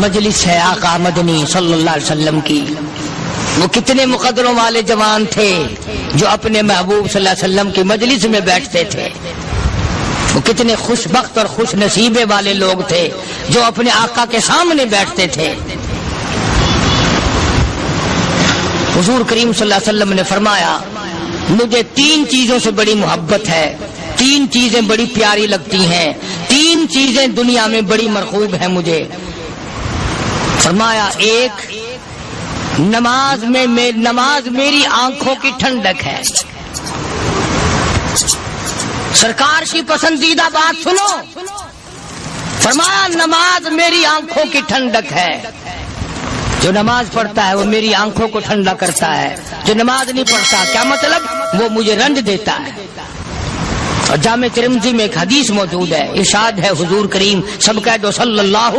مجلس ہے آقا مدنی صلی اللہ علیہ وسلم کی. وہ کتنے مقدروں والے جوان تھے جو اپنے محبوب صلی اللہ علیہ وسلم کی مجلس میں بیٹھتے تھے. وہ کتنے خوش بخت اور خوش نصیبے والے لوگ تھے جو اپنے آقا کے سامنے بیٹھتے تھے. حضور کریم صلی اللہ علیہ وسلم نے فرمایا مجھے 3 چیزوں سے بڑی محبت ہے, 3 چیزیں بڑی پیاری لگتی ہیں, 3 چیزیں دنیا میں بڑی مرغوب ہیں مجھے. فرمایا ایک نماز میری آنکھوں کی ٹھنڈک ہے. سرکار کی پسندیدہ بات سنو, فرمایا نماز میری آنکھوں کی ٹھنڈک ہے. جو نماز پڑھتا ہے وہ میری آنکھوں کو ٹھنڈا کرتا ہے, جو نماز نہیں پڑھتا کیا مطلب, وہ مجھے رنج دیتا ہے. اور جامع ترمذی میں ایک حدیث موجود ہے, ارشاد ہے حضور کریم سب کہہ دو صلی اللہ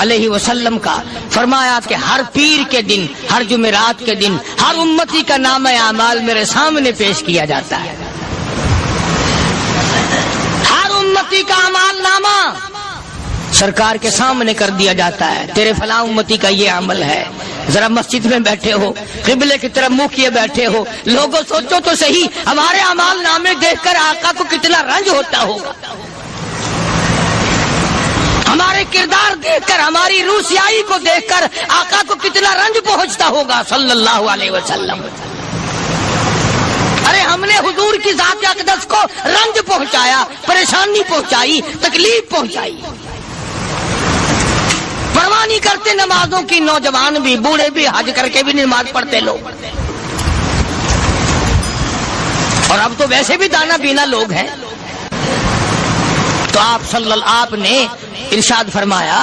علیہ وسلم کا, فرمایا کہ ہر پیر کے دن, ہر جمعرات کے دن ہر امتی کا نامہ اعمال میرے سامنے پیش کیا جاتا ہے. ہر امتی کا اعمال نامہ سرکار کے سامنے کر دیا جاتا ہے. تیرے فلاں امتی کا یہ عمل ہے. ذرا مسجد میں بیٹھے ہو, قبلے کی طرف منہ کیے بیٹھے ہو, لوگوں سوچو تو صحیح ہمارے اعمال نامے دیکھ کر آقا کو کتنا رنج ہوتا ہوگا. ہمارے کردار دیکھ کر, ہماری روسیائی کو دیکھ کر آقا کو کتنا رنج پہنچتا ہوگا صلی اللہ علیہ وسلم. ارے ہم نے حضور کی ذات اقدس کو رنج پہنچایا, پریشانی پہنچائی, تکلیف پہنچائی. پرواہ نہیں کرتے نمازوں کی, نوجوان بھی بوڑھے بھی حج کر کے بھی نماز پڑھتے لوگ. اور اب تو ویسے بھی دانا بینا لوگ ہیں. تو آپ نے ارشاد فرمایا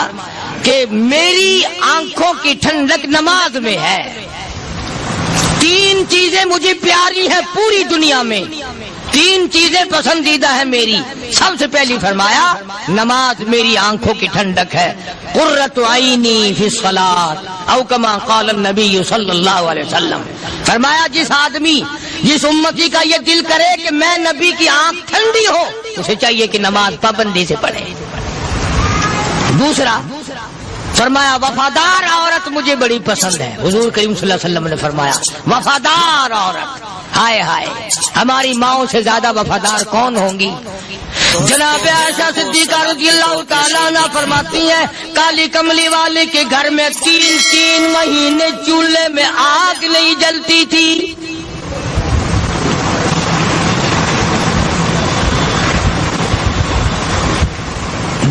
کہ میری آنکھوں کی ٹھنڈک نماز میں ہے. 3 چیزیں مجھے پیاری ہیں پوری دنیا میں, 3 چیزیں پسندیدہ ہیں میری. سب سے پہلی فرمایا نماز میری آنکھوں کی ٹھنڈک ہے. قرۃ عینی فی الصلاۃ او کما قال النبی صلی اللہ علیہ وسلم. فرمایا جس آدمی, جس امتی کا یہ دل کرے کہ میں نبی کی آنکھ ٹھنڈی ہو, اسے چاہیے کہ نماز پابندی سے پڑھے. دوسرا فرمایا وفادار عورت مجھے بڑی پسند ہے. حضور کریم صلی اللہ علیہ وسلم نے فرمایا وفادار عورت, ہائے ہائے ہماری ماؤں سے زیادہ وفادار کون ہوں گی. جناب عائشہ صدیقہ رضی اللہ تعالیٰ عنہ فرماتی ہیں کالی کملی والے کے گھر میں 3 مہینے چولہے میں آگ نہیں جلتی تھی.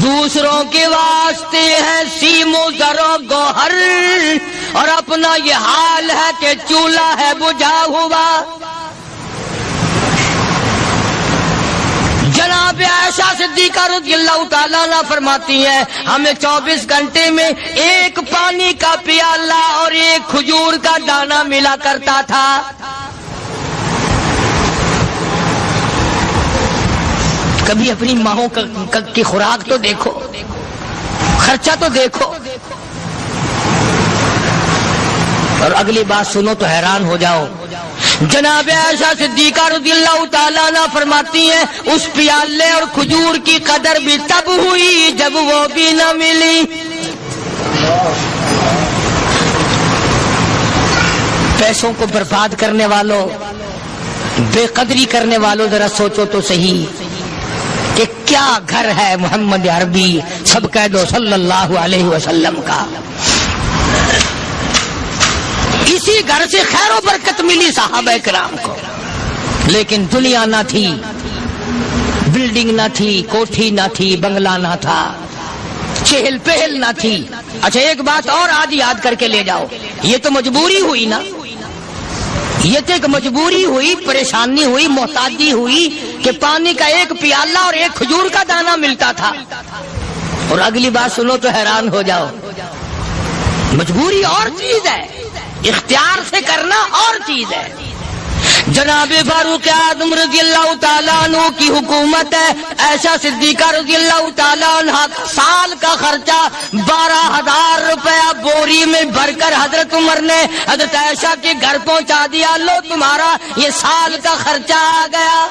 دوسروں کے واسطے ہے سیم و زر و گوہر, اور اپنا یہ حال ہے کہ چولہا ہے بجھا ہوا. جناب عائشہ صدیقہ رضی اللہ تعالیٰ عنہ فرماتی ہیں ہمیں 24 گھنٹے میں 1 پانی کا پیالہ اور 1 کھجور کا دانہ ملا کرتا تھا. کبھی اپنی ماہوں کی خوراک تو دیکھو, خرچہ تو دیکھو. اور اگلی بات سنو تو حیران ہو جاؤ. جناب عائشہ صدیقہ رضی اللہ تعالیٰ عنہ فرماتی ہیں اس پیالے اور کھجور کی قدر بھی تب ہوئی جب وہ بھی نہ ملی. پیسوں کو برباد کرنے والوں, بے قدری کرنے والوں, ذرا سوچو تو صحیح کہ کیا گھر ہے محمد عربی سب کہہ دو صلی اللہ علیہ وسلم کا. اسی گھر سے خیر و برکت ملی صحابہ کرام کو, لیکن دنیا نہ تھی, بلڈنگ نہ تھی, کوٹھی نہ تھی, بنگلہ نہ تھا, چہل پہل نہ تھی. اچھا ایک بات اور آج یاد کر کے لے جاؤ, یہ تو مجبوری ہوئی نا, یہ تو ایک مجبوری ہوئی, پریشانی ہوئی, محتاجی ہوئی کہ پانی کا 1 پیالہ اور 1 کھجور کا دانہ ملتا تھا. اور اگلی بات سنو تو حیران ہو جاؤ. مجبوری اور چیز ہے, اختیار سے کرنا اور چیز ہے. جناب فاروق اعظم رضی اللہ تعالیٰ عنہ کی حکومت ہے. عائشہ صدیقہ رضی اللہ تعالیٰ عنہ سال کا خرچہ 12,000 روپیہ بوری میں بھر کر حضرت عمر نے حضرت عائشہ کے گھر پہنچا دیا. لو تمہارا یہ سال کا خرچہ آ گیا.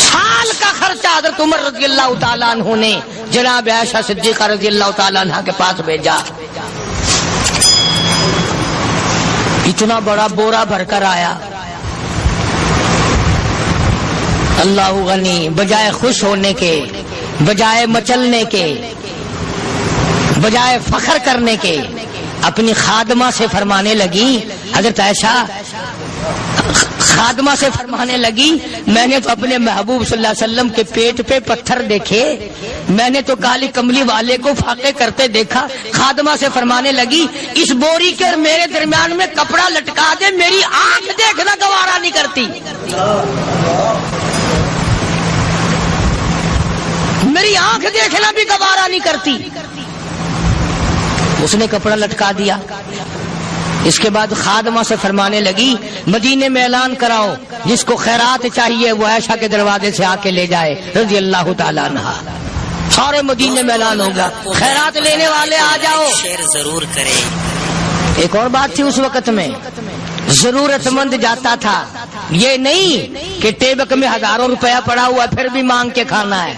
سال کا خرچہ حضرت عمر رضی اللہ تعالیٰ عنہ نے جناب عائشہ صدیقہ رضی اللہ تعالیٰ عنہ کے پاس بھیجا. اتنا بڑا بورا بھر کر آیا. اللہ غنی، بجائے خوش ہونے کے، بجائے مچلنے کے، بجائے فخر کرنے کے، اپنی خادمہ سے فرمانے لگی، حضرت عائشہ خادمہ سے فرمانے لگی، میں نے تو اپنے محبوب صلی اللہ علیہ وسلم کے پیٹ پہ پتھر دیکھے، میں نے تو کالی کملی والے کو فاقے کرتے دیکھا. خادمہ سے فرمانے لگی، اس بوری کے اور میرے درمیان میں کپڑا لٹکا دے، میری آنکھ دیکھنا گوارا نہیں کرتی، میری آنکھ دیکھنا بھی گوارا نہیں کرتی. اس نے کپڑا لٹکا دیا. اس کے بعد خادمہ سے فرمانے لگی، مدینے میں اعلان کراؤ، جس کو خیرات چاہیے وہ عائشہ کے دروازے سے آ کے لے جائے رضی اللہ تعالیٰ عنہ. سارے مدینے میں اعلان ہوگا، خیرات لینے والے آ جاؤ. شیئر ضرور کریں. ایک اور بات تھی اس وقت میں، ضرورت مند جاتا تھا، یہ نہیں کہ ٹیبک میں ہزاروں روپیہ پڑا ہوا پھر بھی مانگ کے کھانا ہے،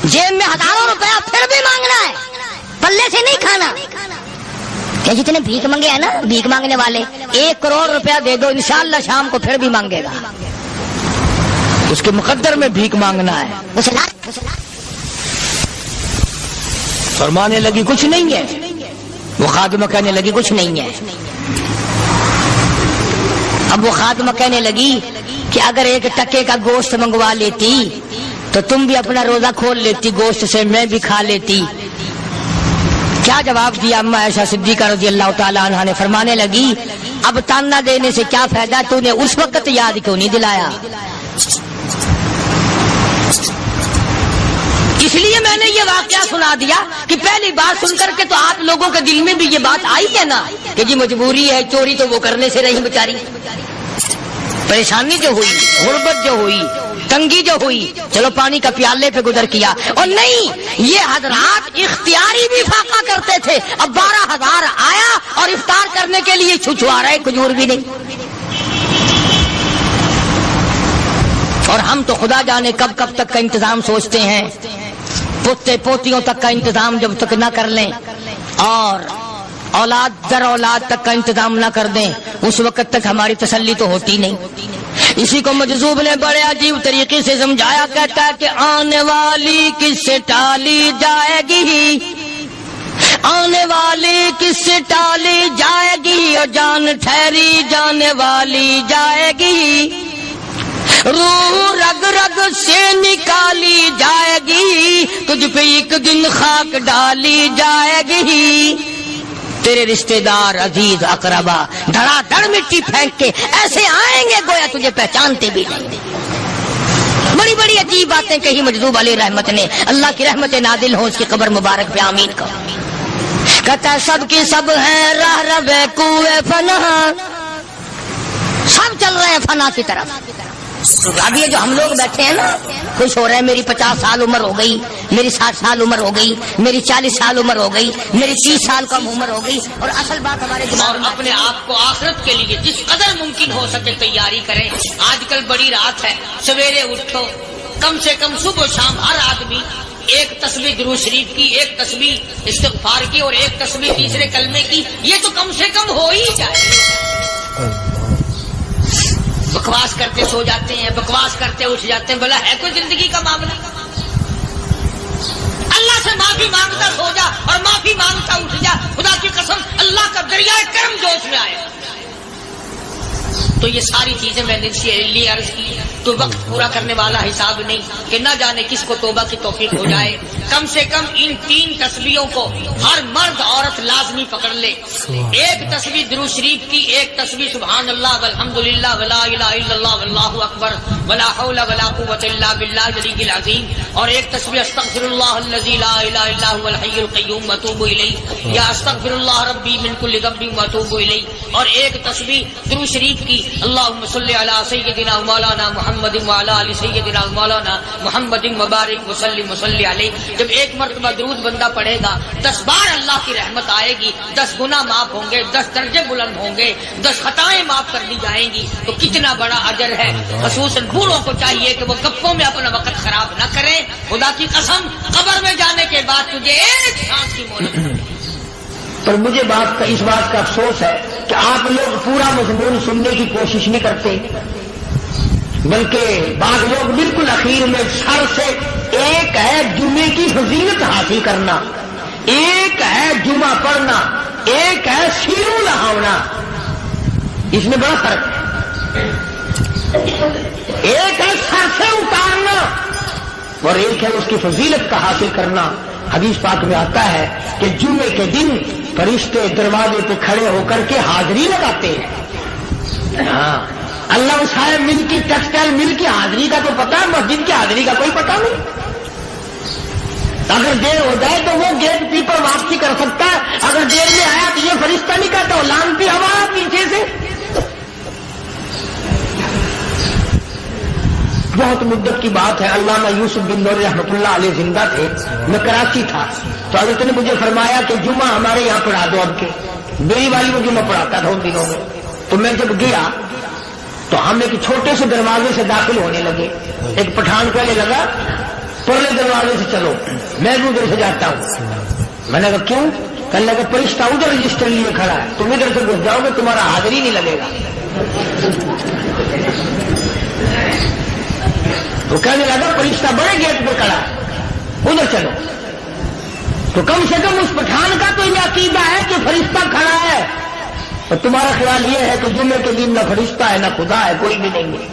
جیب میں ہزاروں روپیہ پھر بھی مانگنا ہے، پلے سے نہیں کھانا. کہ جتنے بھیک مانگے ہیں نا، بھیک مانگنے والے، 1 کروڑ روپیہ دے دو انشاءاللہ شام کو پھر بھی مانگے گا. اس کے مقدر میں بھیک مانگنا ہے. فرمانے لگی کچھ نہیں ہے. وہ خادمہ کہنے لگی کچھ نہیں ہے. اب وہ خادمہ کہنے لگی کہ اگر 1 ٹکے کا گوشت منگوا لیتی تو تم بھی اپنا روزہ کھول لیتی گوشت سے، میں بھی کھا لیتی. کیا جواب دیا اما عائشہ صدیقہ رضی اللہ تعالیٰ عنہ نے؟ فرمانے لگی، اب تانا دینے سے کیا فائدہ، تو نے اس وقت یاد کیوں نہیں دلایا؟ اس لیے میں نے یہ واقعہ سنا دیا کہ پہلی بات سن کر کے تو آپ لوگوں کے دل میں بھی یہ بات آئی ہے نا کہ جی مجبوری ہے، چوری تو وہ کرنے سے رہی بیچاری، پریشانی جو ہوئی، غربت جو ہوئی، تنگی جو ہوئی، چلو پانی کا پیالے پہ گزر کیا. اور نہیں، یہ حضرات اختیاری بھی فاقہ کرتے تھے. اب 12,000 آیا اور افطار کرنے کے لیے چھچوا رہے، کھجور بھی نہیں. اور ہم تو خدا جانے کب کب تک کا انتظام سوچتے ہیں، پوتے پوتیوں تک کا انتظام جب تک نہ کر لیں اور اولاد در اولاد تک کا انتظام نہ کر دیں، اس وقت تک ہماری تسلی تو ہوتی نہیں. اسی کو مجذوب نے بڑے عجیب طریقے سے سمجھایا، کہتا ہے کہ آنے والی کس سے ٹالی جائے گی، آنے والی کس سے ٹالی جائے گی، اور جان ٹھہری جانے والی جائے گی، روح رگ رگ سے نکالی جائے گی، تجھ پہ ایک دن خاک ڈالی جائے گی. تیرے رشتہ دار عزیز اقربا دھڑا دھڑ مٹی پھینک کے ایسے آئیں گے گویا تجھے پہچانتے بھی نہیں. بڑی بڑی عجیب باتیں کہی مجذوب علیہ رحمت نے. اللہ کی رحمت نازل ہو اس کی قبر مبارک پہ، آمین کو. کہتا ہے سب کی سب ہیں راہ رہے کوئے فنا، سب چل رہے ہیں فنا کی طرف. اب یہ جو ہم لوگ بیٹھے ہیں نا، خوش ہو رہے ہیں، میری 50 سال عمر ہو گئی، میری 60 سال عمر ہو گئی، میری 40 سال عمر ہو گئی، میری 30 سال کم عمر ہو گئی. اور اصل بات ہمارے دماغ میں، اپنے آپ کو آخرت کے لیے جس قدر ممکن ہو سکے تیاری کریں. آج کل بڑی رات ہے، سویرے اٹھو، کم سے کم صبح و شام ہر آدمی 1 تسبیح درود شریف کی، 1 تسبیح استغفار کی، اور 1 تسبیح تیسرے کلمے کی. یہ تو کم سے کم ہو ہی جائے. بکواس کرتے سو جاتے ہیں، بکواس کرتے اٹھ جاتے ہیں. بلا ہے کوئی زندگی کا معاملہ؟ اللہ سے معافی مانگتا سو جا اور معافی مانگتا اٹھ جا. خدا کی قسم اللہ کا دریائے کرم جوش میں آئے. تو یہ ساری چیزیں میں نے لیے عرض کی. تو وقت پورا کرنے والا حساب نہیں کہ نہ جانے کس کو توبہ کی توفیق ہو جائے. کم سے کم ان 3 تسبیحوں کو ہر مرد عورت لازمی پکڑ لے. 1 تسبیح درود شریف کی، 1 تسبیح سبحان اللہ والحمدللہ ولا الہ الا اللہ واللہ اکبر ولا حول ولا قوۃ الا باللہ العلی العظیم، اور 1 تسبیح استغفر اللہ الذی لا الہ الا هو الحی القیوم واتوب الیہ، یا استغفر اللہ ربی من کل ذنب واتوب الیہ، اور 1 تسبیح درود شریف کی اللہم صلی علی سیدنا مولانا محمد وعلی آل سیدنا مولانا محمد مبارک وسلم وصلی علیہ. جب ایک مرتبہ درود بندہ پڑھے گا 10 بار اللہ کی رحمت آئے گی، 10 گناہ معاف ہوں گے، 10 درجے بلند ہوں گے، 10 خطائیں معاف کر دی جائیں گی. تو کتنا بڑا اجر ہے. خصوصاً بوڑھوں کو چاہیے کہ وہ گپوں میں اپنا وقت خراب نہ کریں. خدا کی قسم قبر میں جانے کے بعد تجھے ایک سانس کی مہلت ملے گی. پر مجھے اس بات کا افسوس ہے کہ آپ لوگ پورا مضمون سننے کی کوشش نہیں کرتے، بلکہ بعض لوگ بالکل اخیر میں سر سے، ایک ہے جمعے کی فضیلت حاصل کرنا، ایک ہے جمعہ پڑھنا، ایک ہے سیروں لہاونا. اس میں بڑا فرق ہے. ایک ہے سر سے اتارنا اور ایک ہے اس کی فضیلت کا حاصل کرنا. حدیث پاک میں آتا ہے کہ جمعے کے دن فرشتے دروازے پہ کھڑے ہو کر کے حاضری لگاتے ہیں. ہاں، اللہ صاحب مل کی ٹیکسٹائل مل کی حاضری کا تو پتا ہے، مسجد کی حاضری کا کوئی پتا نہیں. اگر دیر ہو جائے تو وہ گیٹ کیپر واپسی کر سکتا ہے، اگر دیر میں آیا تو یہ فرشتہ نہیں کہتا، لانتی ہوا پیچھے سے. بہت مدت کی بات ہے، علامہ یوسف بن نور رحمۃ اللہ علیہ زندہ تھے. میں کراچی تھا تو حضرت نے مجھے فرمایا کہ جمعہ ہمارے یہاں پڑھا دو. اب کے میری والی وہ جمعہ پڑھاتا تھا ان دنوں میں. تو میں جب گیا تو ہم ایک چھوٹے سے دروازے سے داخل ہونے لگے. ایک پٹھان کہنے لگا پرلے دروازے سے چلو، میں بھی ادھر سے جاتا ہوں. میں نے کہا کیوں؟ کہنے لگا فرشتہ ادھر رجسٹر لیے کھڑا ہے، تم ادھر سے گھس جاؤ گے تمہارا حاضری نہیں لگے گا. تو کہنے لگا فرشتہ بڑے گیٹ پہ کھڑا ہے، ادھر چلو. تو کم سے کم اس پٹھان کا تو یہ عقیدہ ہے کہ فرشتہ کھڑا ہے، اور تمہارا خیال یہ ہے کہ جمعے کے دن نہ فرشتہ ہے نہ خدا ہے، کوئی بھی نہیں ہے.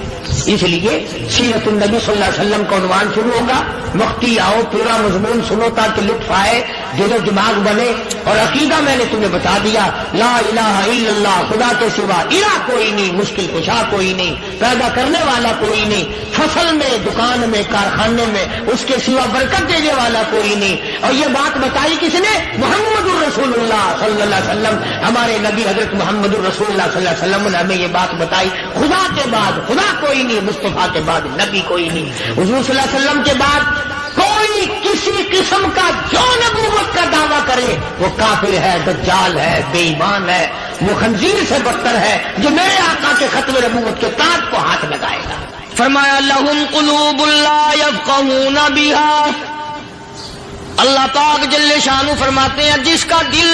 اس لیے سیرت النبی صلی اللہ علیہ وسلم کا عنوان شروع ہوگا. وقتی آؤ، پورا مضمون سنو تاکہ لطف آئے، دل و دماغ بنے. اور عقیدہ میں نے تمہیں بتا دیا، لا الہ الا اللہ، خدا کے سوا الہ کوئی نہیں، مشکل کشا کوئی نہیں، پیدا کرنے والا کوئی نہیں، فصل میں، دکان میں، کارخانے میں اس کے سوا برکت دینے والا کوئی نہیں. اور یہ بات بتائی کس نے؟ محمد الرسول اللہ صلی اللہ علیہ وسلم. ہمارے نبی حضرت محمد الرسول اللہ صلی اللہ علیہ وسلم نے ہمیں یہ بات بتائی. خدا کے بعد خدا کوئی نہیں، مصطفیٰ کے بعد نبی کوئی نہیں. حضور صلی اللہ علیہ وسلم کے بعد کوئی کسی قسم کا جو نبوت کا دعویٰ کرے وہ کافر ہے، دجال ہے، بے ایمان ہے، وہ خنزیر سے بدتر ہے جو میرے آقا کے ختم نبوت کے تاج کو ہاتھ لگائے گا. فرمایا لہم قلوب لا یفقہون بہا. اللہ پاک جل شانہ فرماتے ہیں جس کا دل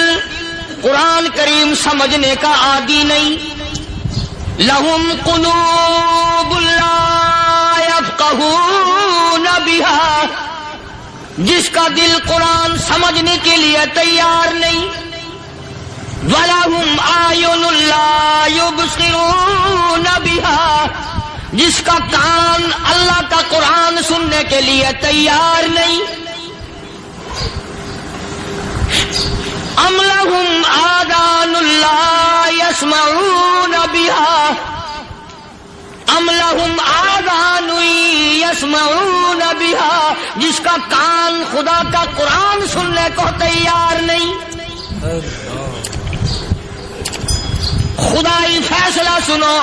قرآن کریم سمجھنے کا عادی نہیں. لہم قلوب لا یفقہون بہا، جس کا دل قرآن سمجھنے کے لیے تیار نہیں. وَلَهُمْ أَعْيُنٌ لَا يُبْصِرُونَ بِهَا، جس کا کان اللہ کا قرآن سننے کے لیے تیار نہیں. أَمْ لَهُمْ آذَانٌ لَا يَسْمَعُونَ بِهَا، أَمْ لَهُمْ آذَانٌ يَسْمَعُونَ بِهَا، جس کا کان خدا کا قرآن سننے کو تیار نہیں. خدائی فیصلہ سنو،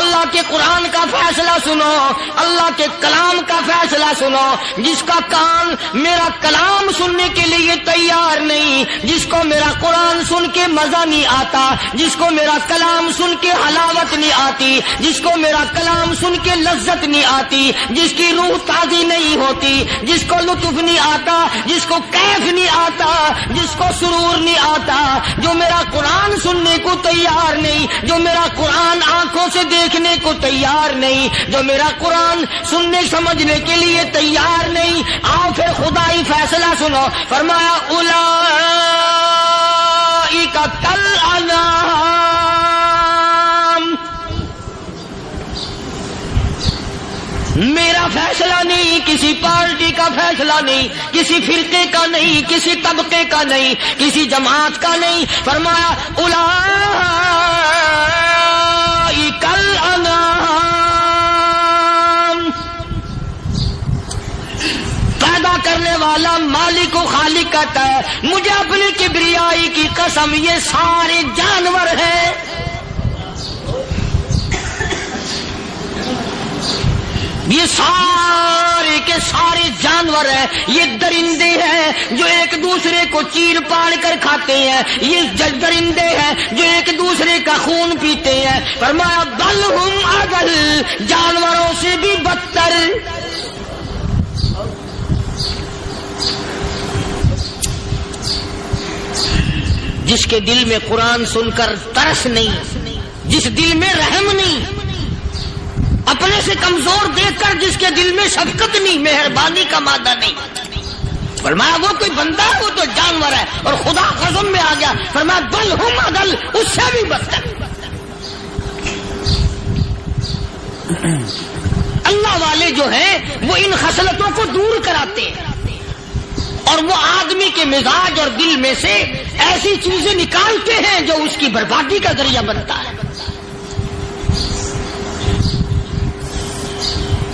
اللہ کے قرآن کا فیصلہ سنو، اللہ کے کلام کا فیصلہ سنو. جس کا کان میرا کلام سننے کے لیے تیار نہیں، جس کو میرا قرآن سن کے مزہ نہیں آتا، جس کو میرا کلام سن کے حلاوت نہیں آتی، جس کو میرا کلام سن کے لذت نہیں آتی، جس کی روح تازی نہیں ہوتی، جس کو لطف نہیں آتا، جس کو کیف نہیں آتا، جس کو سرور نہیں آتا، جو میرا قرآن سننے کو تیار نہیں، جو میرا قرآن آنکھوں سے دیکھنے کو تیار نہیں، جو میرا قرآن سننے سمجھنے کے لیے تیار نہیں. آؤ پھر خدائی فیصلہ سنو. فرمایا اولئک کالانعام، میرا فیصلہ نہیں، کسی پارٹی کا فیصلہ نہیں، کسی فرقے کا نہیں، کسی طبقے کا نہیں، کسی جماعت کا نہیں. فرمایا اولئک الانعام، پیدا کرنے والا مالک و خالق کہتا ہے مجھے اپنی کبریائی کی قسم یہ سارے جانور ہیں. یہ سارے کے سارے جانور ہیں، یہ درندے ہیں جو ایک دوسرے کو چیر پاڑ کر کھاتے ہیں، یہ درندے ہیں جو ایک دوسرے کا خون پیتے ہیں۔ فرمایا بل ہم اضل، جانوروں سے بھی بدتر۔ جس کے دل میں قرآن سن کر ترس نہیں، جس دل میں رحم نہیں، اپنے سے کمزور دیکھ کر جس کے دل میں شفقت نہیں، مہربانی کا مادہ نہیں، فرمایا وہ کوئی بندہ ہے، وہ تو جانور ہے۔ اور خدا قسم میں آ گیا، فرمایا بل ہم اضل، اس سے بھی بدتر۔ اللہ والے جو ہیں وہ ان خصلتوں کو دور کراتے ہیں، اور وہ آدمی کے مزاج اور دل میں سے ایسی چیزیں نکالتے ہیں جو اس کی بربادی کا ذریعہ بنتا ہے۔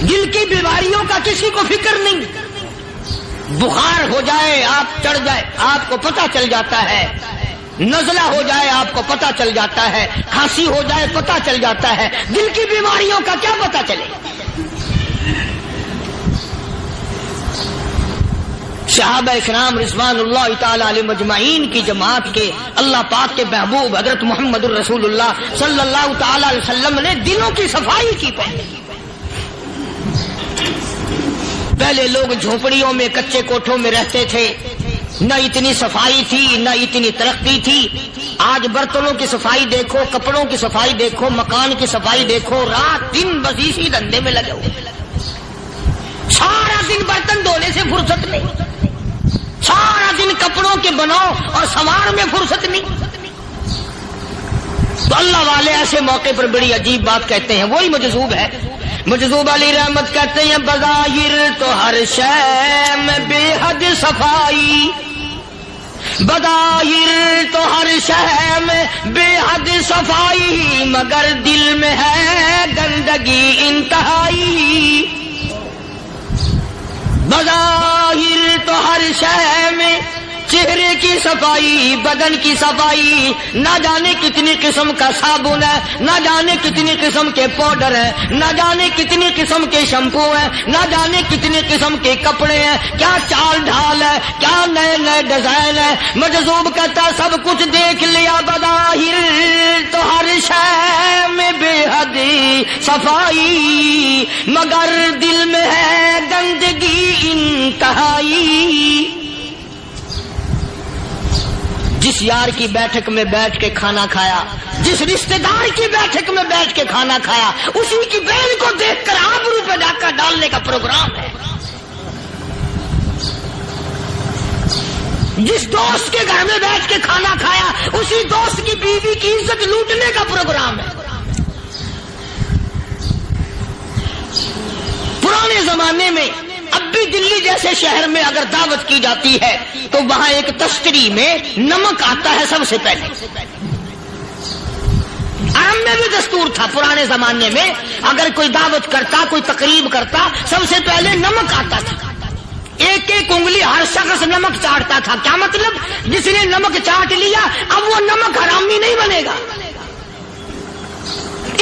دل کی بیماریوں کا کسی کو فکر نہیں، بخار ہو جائے آپ چڑھ جائے آپ کو پتہ چل جاتا ہے، نزلہ ہو جائے آپ کو پتہ چل جاتا ہے، کھانسی ہو جائے پتہ چل جاتا ہے، دل کی بیماریوں کا کیا پتہ چلے؟ صحابہ کرام رضوان اللہ تعالی علیہم اجمعین کی جماعت کے اللہ پاک کے محبوب حضرت محمد الرسول اللہ صلی اللہ تعالی علیہ وسلم نے دلوں کی صفائی کی۔ پہلے لوگ جھونپڑیوں میں کچے کوٹھوں میں رہتے تھے، نہ اتنی صفائی تھی نہ اتنی ترقی تھی۔ آج برتنوں کی صفائی دیکھو، کپڑوں کی صفائی دیکھو، مکان کی صفائی دیکھو، رات دن بس اسی دھندے میں لگے ہوئے، سارا دن برتن دھونے سے فرصت نہیں، سارا دن کپڑوں کے بناؤ اور سنوار میں فرصت نہیں۔ تو اللہ والے ایسے موقع پر بڑی عجیب بات کہتے ہیں، وہی مجذوب ہے، مجذوب علی رحمت کہتے ہیں بظاہر تو ہر شے میں بے حد صفائی، بظاہر تو ہر شے میں بے حد صفائی، مگر دل میں ہے گندگی انتہائی۔ بظاہر تو ہر شے میں چہرے کی صفائی، بدن کی صفائی، نہ جانے کتنی قسم کا صابن ہے، نہ جانے کتنی قسم کے پاؤڈر ہیں، نہ جانے کتنی قسم کے شیمپو ہیں، نہ جانے کتنی قسم کے کپڑے ہیں، کیا چال ڈھال ہے، کیا نئے نئے ڈیزائن ہے۔ مجذوب کہتا سب کچھ دیکھ لیا، بظاہر تو ہر شے میں بے حد صفائی، مگر دل میں ہے گندگی انتہائی۔ جس یار کی بیٹھک میں بیٹھ کے کھانا کھایا، جس رشتہ دار کی بیٹھک میں بیٹھ کے کھانا کھایا، اسی کی بہن کو دیکھ کر آبرو پہ ڈاکہ ڈالنے کا پروگرام ہے۔ جس دوست کے گھر میں بیٹھ کے کھانا کھایا، اسی دوست کی بیوی کی عزت لوٹنے کا پروگرام ہے۔ پرانے زمانے میں اب بھی دلی جیسے شہر میں اگر دعوت کی جاتی ہے تو وہاں ایک تشتری میں نمک آتا ہے سب سے پہلے۔ عام میں بھی دستور تھا پرانے زمانے میں، اگر کوئی دعوت کرتا، کوئی تقریب کرتا، سب سے پہلے نمک آتا تھا۔ ایک ایک انگلی ہر شخص نمک چاٹتا تھا۔ کیا مطلب؟ جس نے نمک چاٹ لیا اب وہ نمک حرامی نہیں بنے گا۔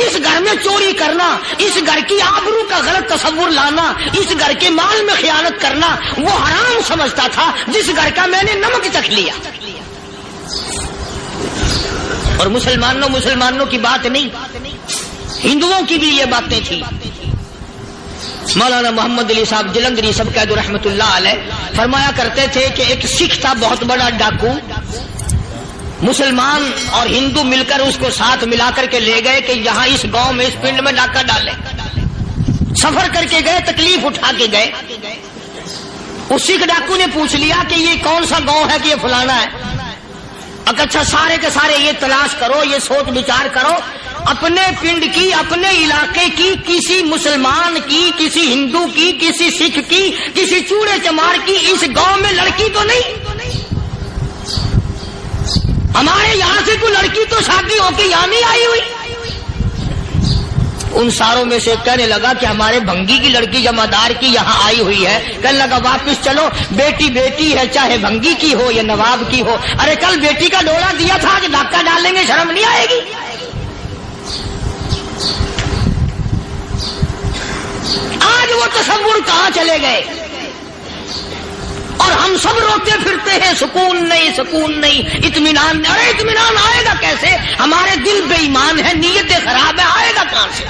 اس گھر میں چوری کرنا، اس گھر کی آبرو کا غلط تصور لانا، اس گھر کے مال میں خیانت کرنا وہ حرام سمجھتا تھا جس گھر کا میں نے نمک چکھ لیا۔ اور مسلمانوں کی بات نہیں، ہندوؤں کی بھی یہ باتیں تھی۔ مولانا محمد علی صاحب جلندری سب قید رحمت اللہ علیہ فرمایا کرتے تھے کہ ایک سکھ تھا بہت بڑا ڈاکو، مسلمان اور ہندو مل کر اس کو ساتھ ملا کر کے لے گئے کہ یہاں اس گاؤں میں اس پنڈ میں ڈاکہ ڈالے۔ سفر کر کے گئے، تکلیف اٹھا کے گئے۔ اس سکھ ڈاکو نے پوچھ لیا کہ یہ کون سا گاؤں ہے کہ یہ فلانا ہے۔ اچھا سارے کے سارے یہ تلاش کرو، یہ سوچ بچار کرو، اپنے پنڈ کی، اپنے علاقے کی، کسی مسلمان کی، کسی ہندو کی، کسی سکھ کی، کسی چوڑے چمار کی اس گاؤں میں لڑکی تو نہیں؟ ہمارے یہاں سے کوئی لڑکی تو شادی ہو کے یہاں نہیں آئی ہوئی۔ ان ساروں میں سے کہنے لگا کہ ہمارے بھنگی کی لڑکی جمادار کی یہاں آئی ہوئی ہے۔ کہنے لگا واپس چلو، بیٹی بیٹی ہے، چاہے بھنگی کی ہو یا نواب کی ہو۔ ارے کل بیٹی کا ڈولا دیا تھا، آج ڈاکہ ڈالیں گے، شرم نہیں آئے گی؟ آج آج وہ تصور کہاں چلے گئے؟ اور ہم سب روتے پھرتے ہیں سکون نہیں اطمینان نہیں. ارے اطمینان آئے گا کیسے؟ ہمارے دل بے ایمان ہے، نیتیں خراب ہے، آئے گا کہاں سے؟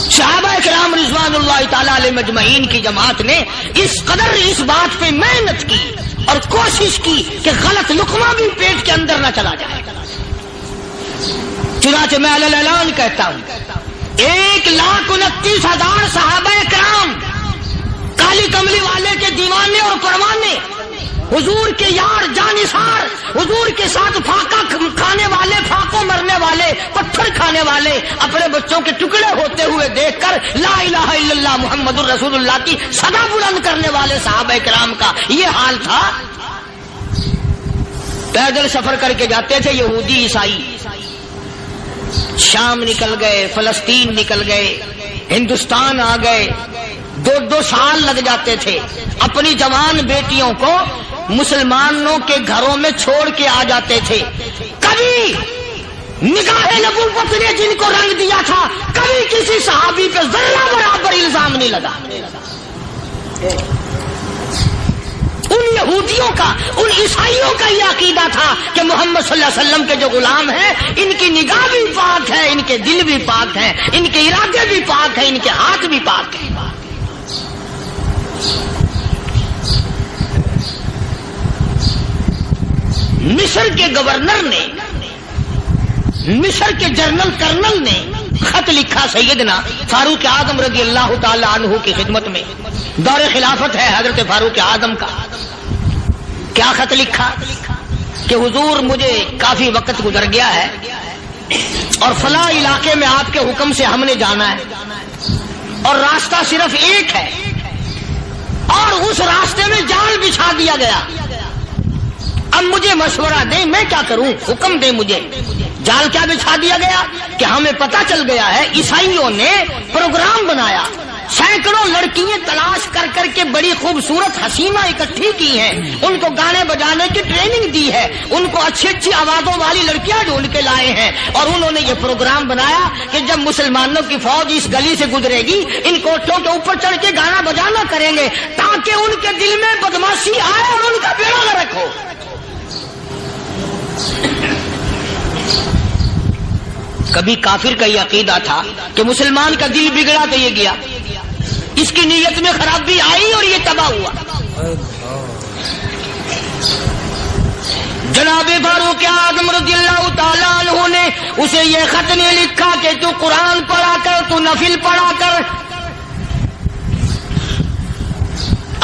صحابہ کرام رضوان اللہ تعالی علیہ مجمعین کی جماعت نے اس قدر اس بات پہ محنت کی اور کوشش کی کہ غلط لقمہ بھی پیٹ کے اندر نہ چلا جائے. چنانچہ میں علی الاعلان کہتا ہوں 1,29,000 صحابہ کرام کالی کملی والے کے دیوانے اور پروانے، حضور کے یار جانثار، حضور کے ساتھ فاقہ کھانے والے، فاقوں مرنے والے، پتھر کھانے والے، اپنے بچوں کے ٹکڑے ہوتے ہوئے دیکھ کر لا الہ الا اللہ محمد الرسول اللہ کی صدا بلند کرنے والے صحابہ کرام کا یہ حال تھا. پیدل سفر کر کے جاتے تھے یہودی عیسائی، شام نکل گئے، فلسطین نکل گئے، ہندوستان آ گئے، 2 سال لگ جاتے تھے. اپنی جوان بیٹیوں کو مسلمانوں کے گھروں میں چھوڑ کے آ جاتے تھے. کبھی نگاہ نبوت نے جن کو رنگ دیا تھا، کبھی کسی صحابی پہ ذرہ برابر الزام نہیں لگا. ان یہودیوں کا، ان عیسائیوں کا یہ عقیدہ تھا کہ محمد صلی اللہ علیہ وسلم کے جو غلام ہیں ان کی نگاہ بھی پاک ہے، ان کے دل بھی پاک ہیں، ان کے ارادے بھی پاک ہیں، ان کے ہاتھ بھی پاک ہیں. مصر کے گورنر نے، مصر کے جنرل کرنل نے خط لکھا سیدنا فاروق اعظم رضی اللہ تعالی عنہ کی خدمت میں. دور خلافت ہے حضرت فاروق اعظم کا. کیا خط لکھا کہ حضور مجھے کافی وقت گزر گیا ہے اور فلاں علاقے میں آپ کے حکم سے ہم نے جانا ہے اور راستہ صرف ایک ہے اور اس راستے میں جال بچھا دیا گیا. اب مجھے مشورہ دیں میں کیا کروں، حکم دیں مجھے. جال کیا بچھا دیا گیا کہ ہمیں پتہ چل گیا ہے عیسائیوں نے پروگرام بنایا، سینکڑوں لڑکیاں تلاش کر کر کے بڑی خوبصورت حسینہ اکٹھی کی ہیں، ان کو گانے بجانے کی ٹریننگ دی ہے، ان کو اچھی اچھی آوازوں والی لڑکیاں ڈھونڈ کے لائے ہیں اور انہوں نے یہ پروگرام بنایا کہ جب مسلمانوں کی فوج اس گلی سے گزرے گی ان کوٹھوں کے اوپر چڑھ کے گانا بجانا کریں گے تاکہ ان کے دل میں بدماشی آئے اور ان کا بیڑا نہ رکھو. کبھی کافر کا یہ عقیدہ تھا کہ مسلمان کا دل بگڑا تو یہ گیا، اس کی نیت میں خرابی آئی اور یہ تباہ ہوا. جناب فاروق اعظم رضی اللہ تعالیٰ عنہ نے اسے یہ خط نے لکھا کہ تو قرآن پڑھا کر، تو نفل پڑھا کر.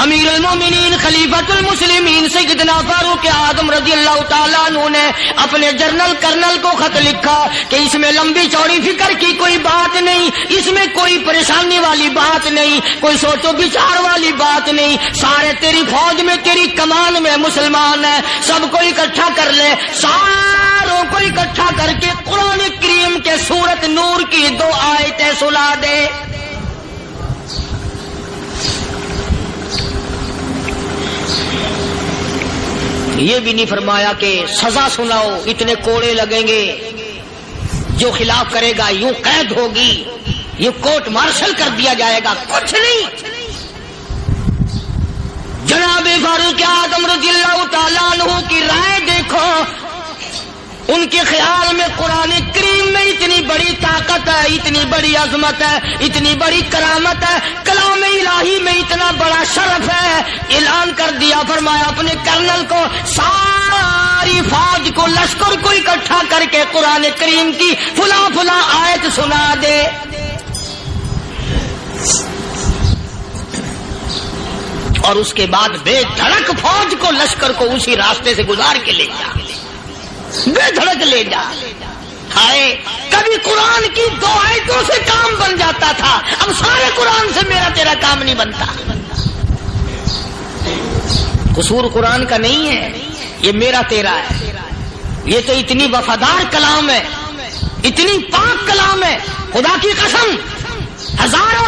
امیر المومنین خلیفۃ المسلمین سیدنا فاروق اعظم رضی اللہ تعالیٰ عنہ نے اپنے جنرل کرنل کو خط لکھا کہ اس میں لمبی چوڑی فکر کی کوئی بات نہیں، اس میں کوئی پریشانی والی بات نہیں، کوئی سوچ و بچار والی بات نہیں. سارے تیری فوج میں، تیری کمان میں مسلمان ہیں، سب کو اکٹھا کر لے، ساروں کو اکٹھا کر کے قرآن کریم کے سورت نور کی 2 آیتیں سنا دے. یہ بھی نہیں فرمایا کہ سزا سناؤ، اتنے کوڑے لگیں گے، جو خلاف کرے گا یوں قید ہوگی، یہ کورٹ مارشل کر دیا جائے گا. کچھ نہیں. جناب فاروق اعظم رضی اللہ تعالیٰ عنہ کی رائے دیکھو. ان کے خیال میں قرآن کریم میں اتنی بڑی طاقت ہے، اتنی بڑی عظمت ہے، اتنی بڑی کرامت ہے، کلام الہی میں اتنا بڑا شرف ہے. اعلان کر دیا، فرمایا اپنے کرنل کو ساری فوج کو، لشکر کو اکٹھا کر کے قرآن کریم کی فلاں فلاں آیت سنا دے. اور اس کے بعد بے دھڑک فوج کو، لشکر کو اسی راستے سے گزار کے لے جا، بے دھڑک لے جا. ہائے کبھی قرآن کی 2 آیتوں سے کام بن جاتا تھا، اب سارے قرآن سے میرا تیرا کام نہیں بنتا. قصور قرآن کا نہیں ہے، یہ میرا تیرا ہے. یہ تو اتنی وفادار کلام ہے، اتنی پاک کلام ہے، خدا کی قسم ہزاروں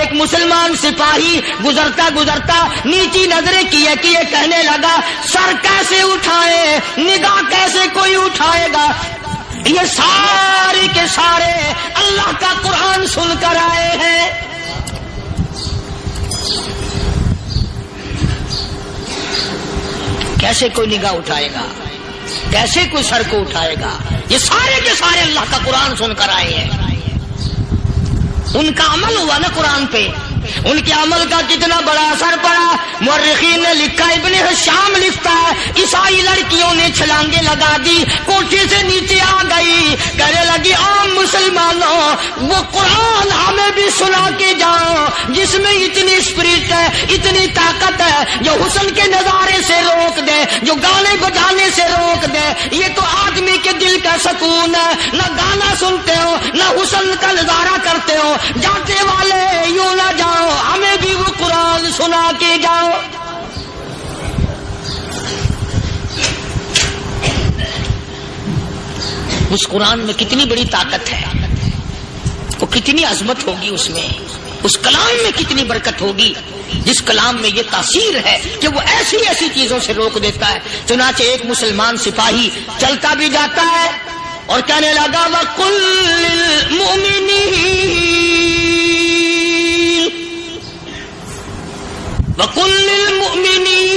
ایک مسلمان سپاہی گزرتا گزرتا نیچی نظریں کیے کہنے لگا سر کیسے اٹھائے، نگاہ کیسے کوئی اٹھائے گا، یہ سارے کے سارے اللہ کا قرآن سن کر آئے ہیں۔ کیسے کوئی نگاہ اٹھائے گا، کیسے کوئی سر کو اٹھائے گا، یہ سارے کے سارے اللہ کا قرآن سن کر آئے ہیں۔ ان کا عمل ہوا نا قرآن پہ، ان کے عمل کا کتنا بڑا اثر پڑا۔ مورخین نے لکھا، ابن حشام لکھتا ہے عیسائی لڑکیوں نے چھلانگے لگا دی، کوٹھی سے نیچے آ گئی، کہنے لگی عام مسلمانوں وہ قرآن ہمیں بھی سنا کے جاؤ جس میں اتنی اسپرٹ ہے، اتنی طاقت ہے، جو حسن کے نظارے سے روک دے، جو گانے بجانے سے روک دے۔ یہ تو آدمی کے دل کا سکون ہے، نہ گانا سنتے ہو نہ حسن کا نظارہ کرتے ہو، جاتے والے یوں نہ جاؤ، ہمیں بھی وہ قرآن سنا کے جاؤ۔ اس قرآن میں کتنی بڑی طاقت ہے، وہ کتنی عظمت ہوگی، اس میں اس کلام میں کتنی برکت ہوگی، جس کلام میں یہ تاثیر ہے کہ وہ ایسی ایسی چیزوں سے روک دیتا ہے۔ چنانچہ ایک مسلمان سپاہی چلتا بھی جاتا ہے اور کہنے لگا وَقُلْ لِلْمُؤْمِنِينَ وَقُلْ لِلْمُؤْمِنِينَ،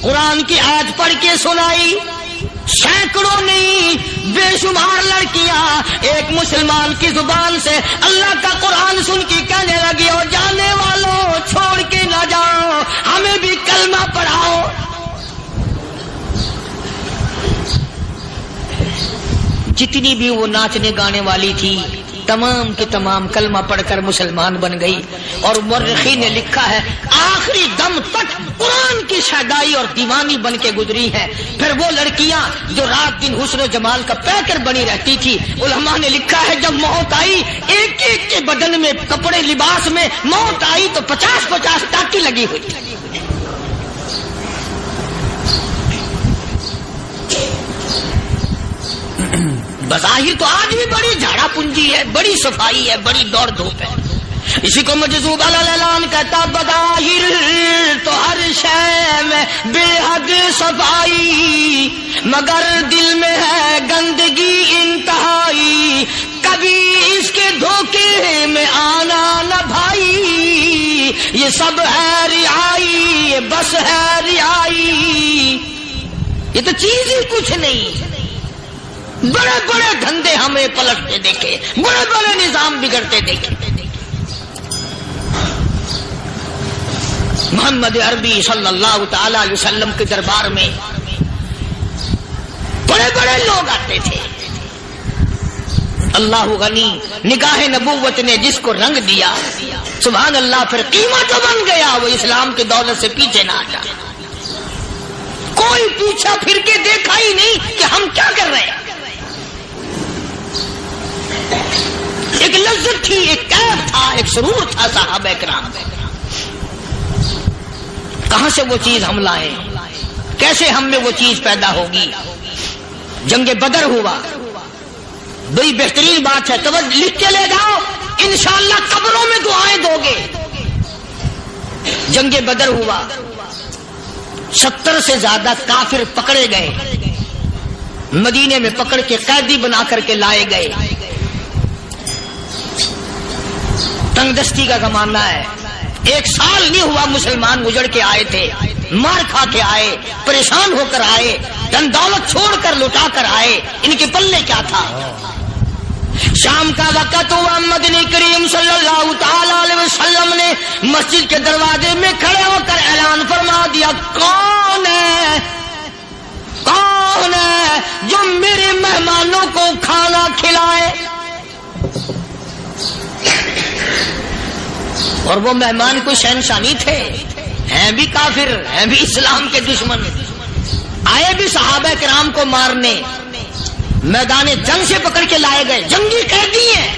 قرآن کی آیت پڑھ کے سنائی، سینکڑوں نہیں بے شمار لڑکیاں ایک مسلمان کی زبان سے اللہ کا قرآن سن کے کہنے لگی اور جانے والوں چھوڑ کے نہ جاؤ، ہمیں بھی کلمہ پڑھاؤ۔ جتنی بھی وہ ناچنے گانے والی تھی تمام کی تمام کلمہ پڑھ کر مسلمان بن گئی، اور مورخین نے لکھا ہے آخری دم تک قرآن کی شیدائی اور دیوانی بن کے گزری ہے۔ پھر وہ لڑکیاں جو رات دن حسن و جمال کا پیکر بنی رہتی تھی، علماء نے لکھا ہے جب موت آئی ایک ایک کے بدن میں کپڑے لباس میں موت آئی تو 50-50 ٹاکی لگی ہوئی تھی۔ بظاہر تو آج بھی بڑی جھاڑا پنجی ہے، بڑی صفائی ہے، بڑی دوڑ دھوپ ہے۔ اسی کو مجذوب الاعلان کہتا بظاہر تو ہر شے میں بے حد صفائی، مگر دل میں ہے گندگی انتہائی، کبھی اس کے دھوکے میں آنا نہ بھائی، یہ سب ہے رعائی، یہ بس ہے رعائی، یہ تو چیز ہی کچھ نہیں۔ بڑے بڑے دھندے ہمیں پلٹتے دیکھے، بڑے بڑے نظام بگڑتے دیکھے۔ محمد عربی صلی اللہ تعالی علیہ وسلم کے دربار میں بڑے بڑے لوگ آتے تھے۔ اللہ غنی، نگاہ نبوت نے جس کو رنگ دیا سبحان اللہ، پھر قیمت جو بن گیا وہ اسلام کی دولت سے پیچھے نہ ہٹا۔ کوئی پیچھا پھر کے دیکھا ہی نہیں کہ ہم کیا کر رہے ہیں۔ ایک لذت تھی، ایک کیف تھا، ایک سرور تھا صحابہ کرام۔ کہاں سے وہ چیز ہم لائے، کیسے ہم میں وہ چیز پیدا ہوگی؟ جنگ بدر ہوا، بڑی بہترین بات ہے، توجہ لکھ کے لے جاؤ، انشاءاللہ قبروں میں دعائیں دو گے۔ جنگ بدر ہوا، 70 سے زیادہ کافر پکڑے گئے، مدینے میں پکڑ کے قیدی بنا کر کے لائے گئے۔ تنگ دستی کا زمانہ ہے، 1 سال نہیں ہوا مسلمان گزر کے آئے تھے، مار کھا کے آئے، پریشان ہو کر آئے، دن دولت چھوڑ کر لٹا کر آئے، ان کے پلے کیا تھا؟ شام کا وقت ہوا، مدنی کریم صلی اللہ تعالی علیہ وسلم نے مسجد کے دروازے میں کھڑے ہو کر اعلان فرما دیا، کون ہے جو میرے مہمانوں کو کھانا کھلائے؟ اور وہ مہمان کوئی شہنشاہ تھے، ہیں بھی کافر، ہیں بھی اسلام کے دشمن، آئے بھی صحابہ کرام کو مارنے، میدان جنگ سے پکڑ کے لائے گئے، جنگی قیدی ہیں۔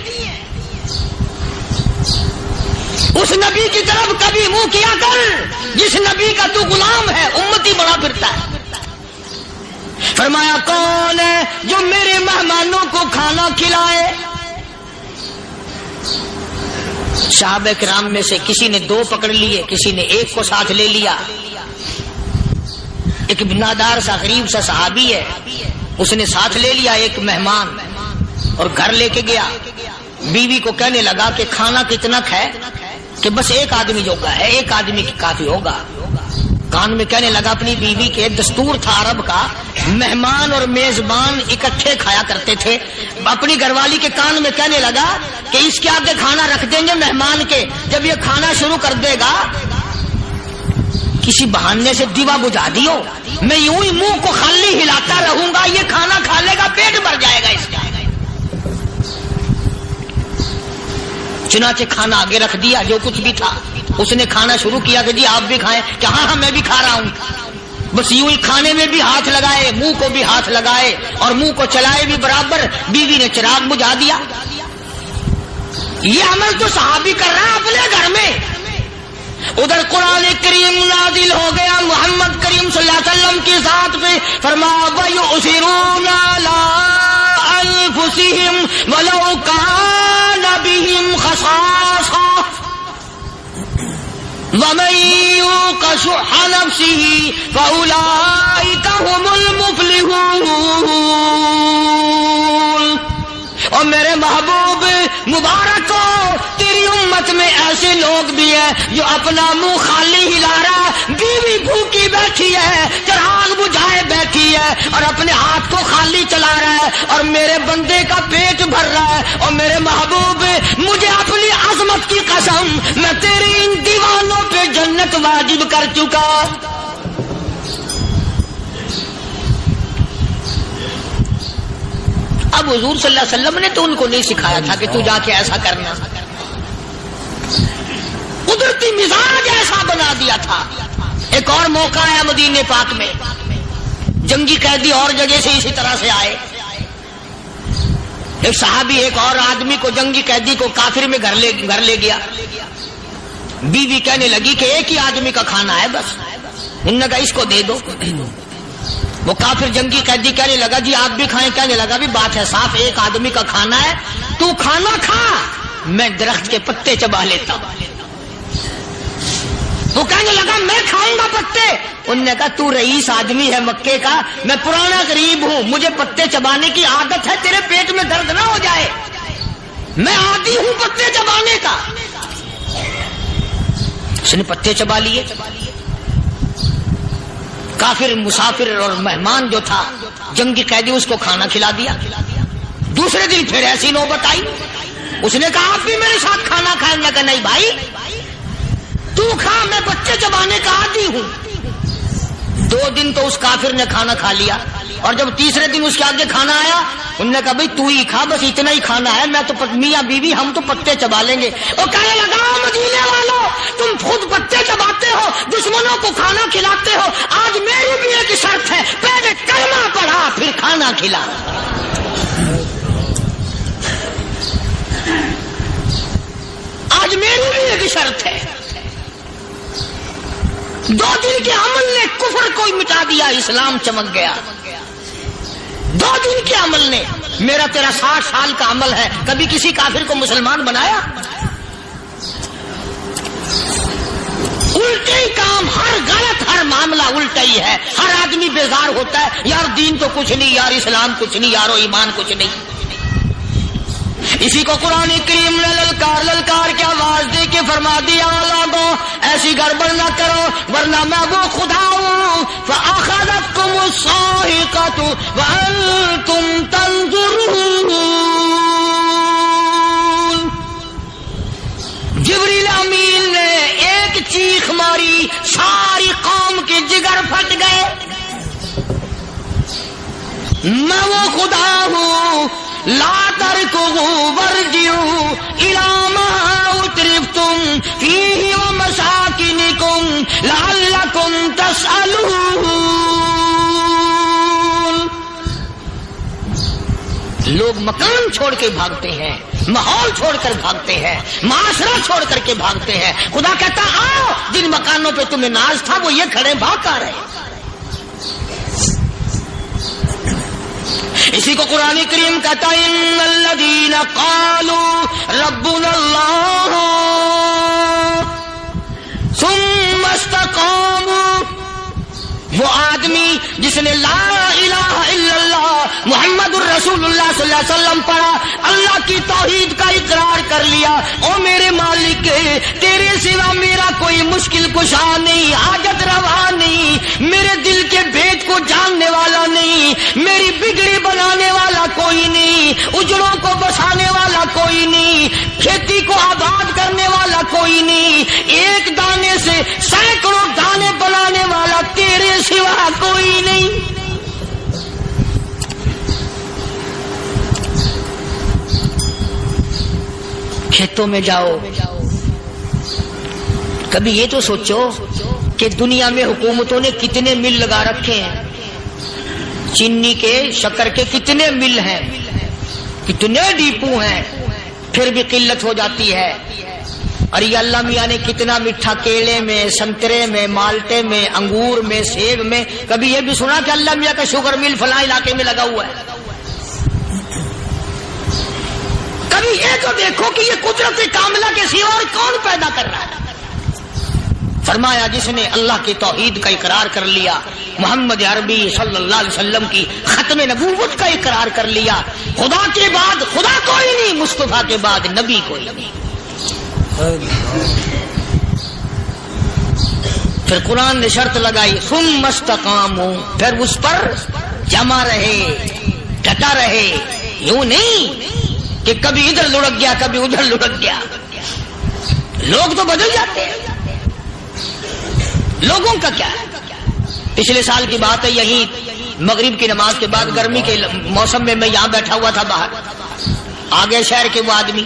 اس نبی کی طرف کبھی منہ کیا کر جس نبی کا تو غلام ہے، امتی بڑا پھرتا ہے۔ فرمایا کون ہے جو میرے مہمانوں کو کھانا کھلائے؟ صحابہ کرام میں سے کسی نے 2 پکڑ لیے، کسی نے 1 کو ساتھ لے لیا۔ ایک بنادار سا غریب سا صحابی ہے، اس نے ساتھ لے لیا ایک مہمان اور گھر لے کے گیا۔ بیوی کو کہنے لگا کہ کھانا کتنا کھائے، کہ بس 1 آدمی جو کا ہے 1 آدمی کی کافی ہوگا۔ کان میں کہنے لگا اپنی بیوی کے، دستور تھا عرب کا، مہمان اور میزبان اکٹھے کھایا کرتے تھے۔ اپنی گھر والی کے کان میں کہنے لگا کہ اس کے آگے کھانا رکھ دیں گے مہمان کے، جب یہ کھانا شروع کر دے گا کسی بہانے سے دیوا بجھا دیو، میں یوں ہی منہ کو خالی ہلاتا رہوں گا، یہ کھانا کھا لے گا، پیٹ بھر جائے گا اس کا۔ چنانچہ کھانا آگے رکھ دیا، جو کچھ بھی تھا۔ اس نے کھانا شروع کیا کہ جی آپ بھی کھائیں، کہ ہاں میں بھی کھا رہا ہوں۔ بس یوں ہی کھانے میں بھی ہاتھ لگائے، منہ کو بھی ہاتھ لگائے اور منہ کو چلائے بھی برابر۔ بیوی نے چراغ بجھا دیا۔ یہ عمل تو صحابی کر رہا ہے اپنے گھر میں۔ ادھر قرآن کریم نازل ہو گیا محمد کریم صلی اللہ علیہ وسلم کی ذات پہ، فرمایا وَيُؤْثِرُونَ عَلَىٰ أَنفُسِهِمْ وَلَوْ كَانَ بِهِمْ خَصَاصَةٌ وَمَن يُوقَ شُحَّ نَفْسِهِ فَأُولَٰئِكَ هُمُ الْمُفْلِحُونَ۔ اور میرے محبوب مبارک ہو، تیری امت میں ایسے لوگ بھی ہیں جو اپنا منہ خالی ہلا رہا ہے، بیوی بھوکی بیٹھی ہے، چراغ بجھائے بیٹھی ہے اور اپنے ہاتھ کو خالی چلا رہا ہے اور میرے بندے کا پیٹ بھر رہا ہے۔ اور میرے محبوب مجھے اپنی عظمت کی قسم، میں تیری ان دیوانوں پہ جنت واجب کر چکا۔ اب حضور صلی اللہ علیہ وسلم نے تو ان کو نہیں سکھایا تھا کہ تو جا کے ایسا کرنا، قدرتی مزاج ایسا بنا دیا تھا۔ ایک اور موقع آیا مدینے پاک میں، جنگی قیدی اور جگہ سے اسی طرح سے آئے۔ ایک صحابی ایک اور آدمی کو، جنگی قیدی کو کافر میں گھر لے گیا۔ بیوی کہنے لگی کہ 1 ہی آدمی کا کھانا ہے بس، انہوں نے کہا اس کو دے دو۔ وہ کافر جنگی قیدی کہنے لگا جی آپ بھی کھائیں، کہنے لگا بھی بات ہے صاف، 1 آدمی کا کھانا ہے، تو کھانا کھا، میں درخت کے پتے چبا لیتا ہوں۔ وہ کہنے لگا میں کھاؤں گا پتے۔ انہوں نے کہا تو رئیس آدمی ہے مکے کا، میں پرانا غریب ہوں، مجھے پتے چبانے کی عادت ہے، تیرے پیٹ میں درد نہ ہو جائے، میں عادی ہوں پتے چبانے کا۔ اس نے پتے چبا لیے۔ کافر مسافر اور مہمان جو تھا جنگی قیدی، اس کو کھانا کھلا دیا۔ دوسرے دن پھر ایسی نوبت آئی، اس نے کہا آپ بھی میرے ساتھ کھانا کھائیں گے؟ کہ نہیں بھائی تو کھا، میں بچے چبانے کا عادی ہوں۔ 2 دن تو اس کافر نے کھانا کھا لیا، اور جب تیسرے دن اس کے آگے کھانا آیا، انہوں نے کہا بھائی تو ہی کھا، بس اتنا ہی کھانا ہے، میں تو میاں بیوی ہم تو پتے چبا لیں گے۔ اور کہنے لگا مدینے والوں، تم خود پتے چباتے ہو، دشمنوں کو کھانا کھلاتے ہو، آج میری بھی ایک شرط ہے، پہلے کلمہ پڑھا پھر کھانا کھلا۔ آج میری بھی ایک شرط ہے۔ 2 دن کے عمل نے کفر کو مٹا دیا، اسلام چمک گیا۔ 2 دن کے عمل نے، میرا تیرا 60 سال کا عمل ہے، کبھی کسی کافر کو مسلمان بنایا؟ الٹے ہی کام، ہر غلط، ہر معاملہ الٹا ہی ہے۔ ہر آدمی بیزار ہوتا ہے، یار دین تو کچھ نہیں، یار اسلام کچھ نہیں، یارو ایمان کچھ نہیں۔ اسی کو قرآن کریم نے للکار کے آواز دے کے فرما دیا اولادوں ایسی گڑبڑ نہ کرو ورنہ میں وہ خدا ہوں فأخذتكم الصاعقة وأنتم تنظرون۔ جبریل امین نے ایک چیخ ماری، ساری قوم کے جگر پھٹ گئے۔ میں وہ خدا ہوں، لا تركضوا وارجعوا إلى ما أترفتم فيه ومساكنكم لعلكم تسألون۔ لوگ مکان چھوڑ کے بھاگتے ہیں، ماحول چھوڑ کر بھاگتے ہیں، معاشرہ چھوڑ کر کے بھاگتے ہیں۔ خدا کہتا آؤ، جن مکانوں پہ تمہیں ناز تھا وہ یہ کھڑے بھاگ کر رہے۔ اسی کو قرآن کریم کہتا ہے ان الذین قالوا ربنا اللہ جس نے لا الہ الا اللہ محمد الرسول اللہ صلی اللہ علیہ وسلم پڑھا، اللہ کی توحید کا اقرار کر لیا، او میرے مالک تیرے سوا میرا کوئی مشکل کشا نہیں، حاجت روا نہیں، میرے دل کے بھید کو جاننے والا نہیں، میری بگڑی بنانے والا کوئی نہیں، اجڑوں کو بسانے والا کوئی نہیں، کھیتی کو آباد کرنے والا کوئی نہیں، ایک دانے سے سینکڑوں دانے بنانے والا تیرے سوا کوئی نہیں۔ کھیتوں میں جاؤ، کبھی یہ تو سوچو کہ دنیا میں حکومتوں نے کتنے مل لگا رکھے ہیں، چینی کے شکر کے کتنے مل ہیں، کتنے ڈیپو ہیں، پھر بھی قلت ہو جاتی ہے۔ اور یہ اللہ میاں نے کتنا میٹھا کیلے میں، سنترے میں، مالٹے میں، انگور میں، سیب میں، کبھی یہ بھی سنا کہ اللہ میاں کا شوگر مل فلاں علاقے میں لگا ہوا ہے؟ کبھی یہ تو دیکھو کہ یہ قدرت کاملہ کے سوا اور کون پیدا کر رہا ہے؟ فرمایا جس نے اللہ کی توحید کا اقرار کر لیا، محمد عربی صلی اللہ علیہ وسلم کی ختم نبوت کا اقرار کر لیا، خدا کے بعد خدا کوئی نہیں، مصطفیٰ کے بعد نبی کوئی نہیں۔ پھر قرآن نے شرط لگائی ثم استقاموا، پھر اس پر جمع رہے، ڈٹا رہے، یوں نہیں کہ کبھی ادھر لڑک گیا کبھی ادھر لڑک گیا۔ لوگ تو بدل جاتے ہیں، لوگوں کا کیا ہے؟ پچھلے سال کی بات ہے، یہی مغرب کی نماز کے بعد گرمی کے موسم میں یہاں بیٹھا ہوا تھا باہر، آگے شہر کے وہ آدمی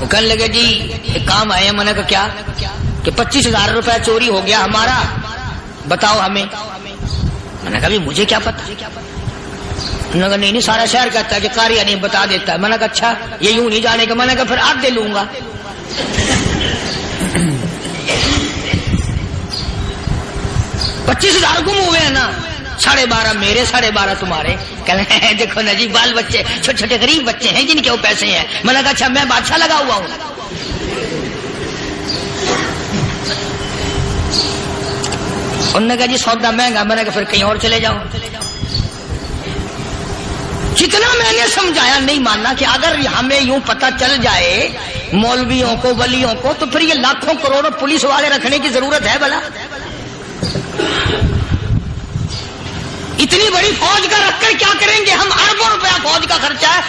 وہ کہنے لگے جی ایک کام آئے ہیں۔ میں نے کہا کیا؟ کہ 25,000 روپے چوری ہو گیا ہمارا، بتاؤ ہمیں۔ میں نے کہا مجھے کیا پتا؟ انہوں نے کہا نہیں سارا شہر کہتا ہے کہ قاریہ نہیں بتا دیتا ہے۔ میں نے کہا اچھا یہ یوں نہیں جانے کا؟ میں نے کہا پھر آپ دے لوں گا۔ 25,000 گم ہوئے ہیں نا، 12.5 میرے 12.5 تمہارے۔ کہنے ہیں دیکھو نا جی بال بچے چھوٹے چھوٹے غریب بچے ہیں جن کے وہ پیسے ہیں۔ میں نے کہا اچھا میں بادشاہ لگا ہوا ہوں؟ انہوں نے کہا جی سودا مہنگا۔ میں نے کہا پھر کہیں اور چلے جاؤ۔ جتنا میں نے سمجھایا نہیں ماننا کہ اگر ہمیں یوں پتہ چل جائے مولویوں کو ولیوں کو تو پھر یہ لاکھوں کروڑوں پولیس والے رکھنے کی ضرورت ہے بھلا؟ اتنی بڑی فوج کا رکھ کر کیا کریں گے ہم؟ اربوں روپیہ فوج کا خرچہ ہے،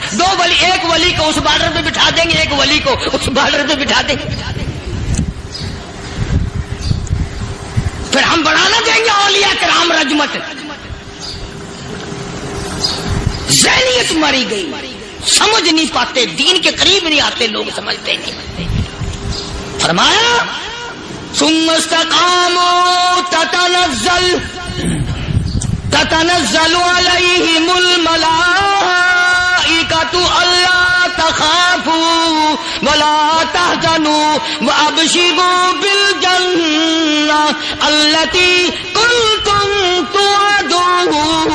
ایک ولی کو اس بارڈر پہ بٹھا دیں گے، ایک ولی کو اس بارڈر پہ بٹھا دیں گے، پھر ہم بڑھانا دیں گے اولیاء کرام رجمت۔ ذہنیت ماری گئی، سمجھ نہیں پاتے، دین کے قریب نہیں آتے لوگ، سمجھتے نہیں۔ فرمایا ثم استقاموا تتنزل علیہم الملائکۃ الا تخافوا ولا تحزنوا وابشروا بالجنہ التی کنتم توعدون۔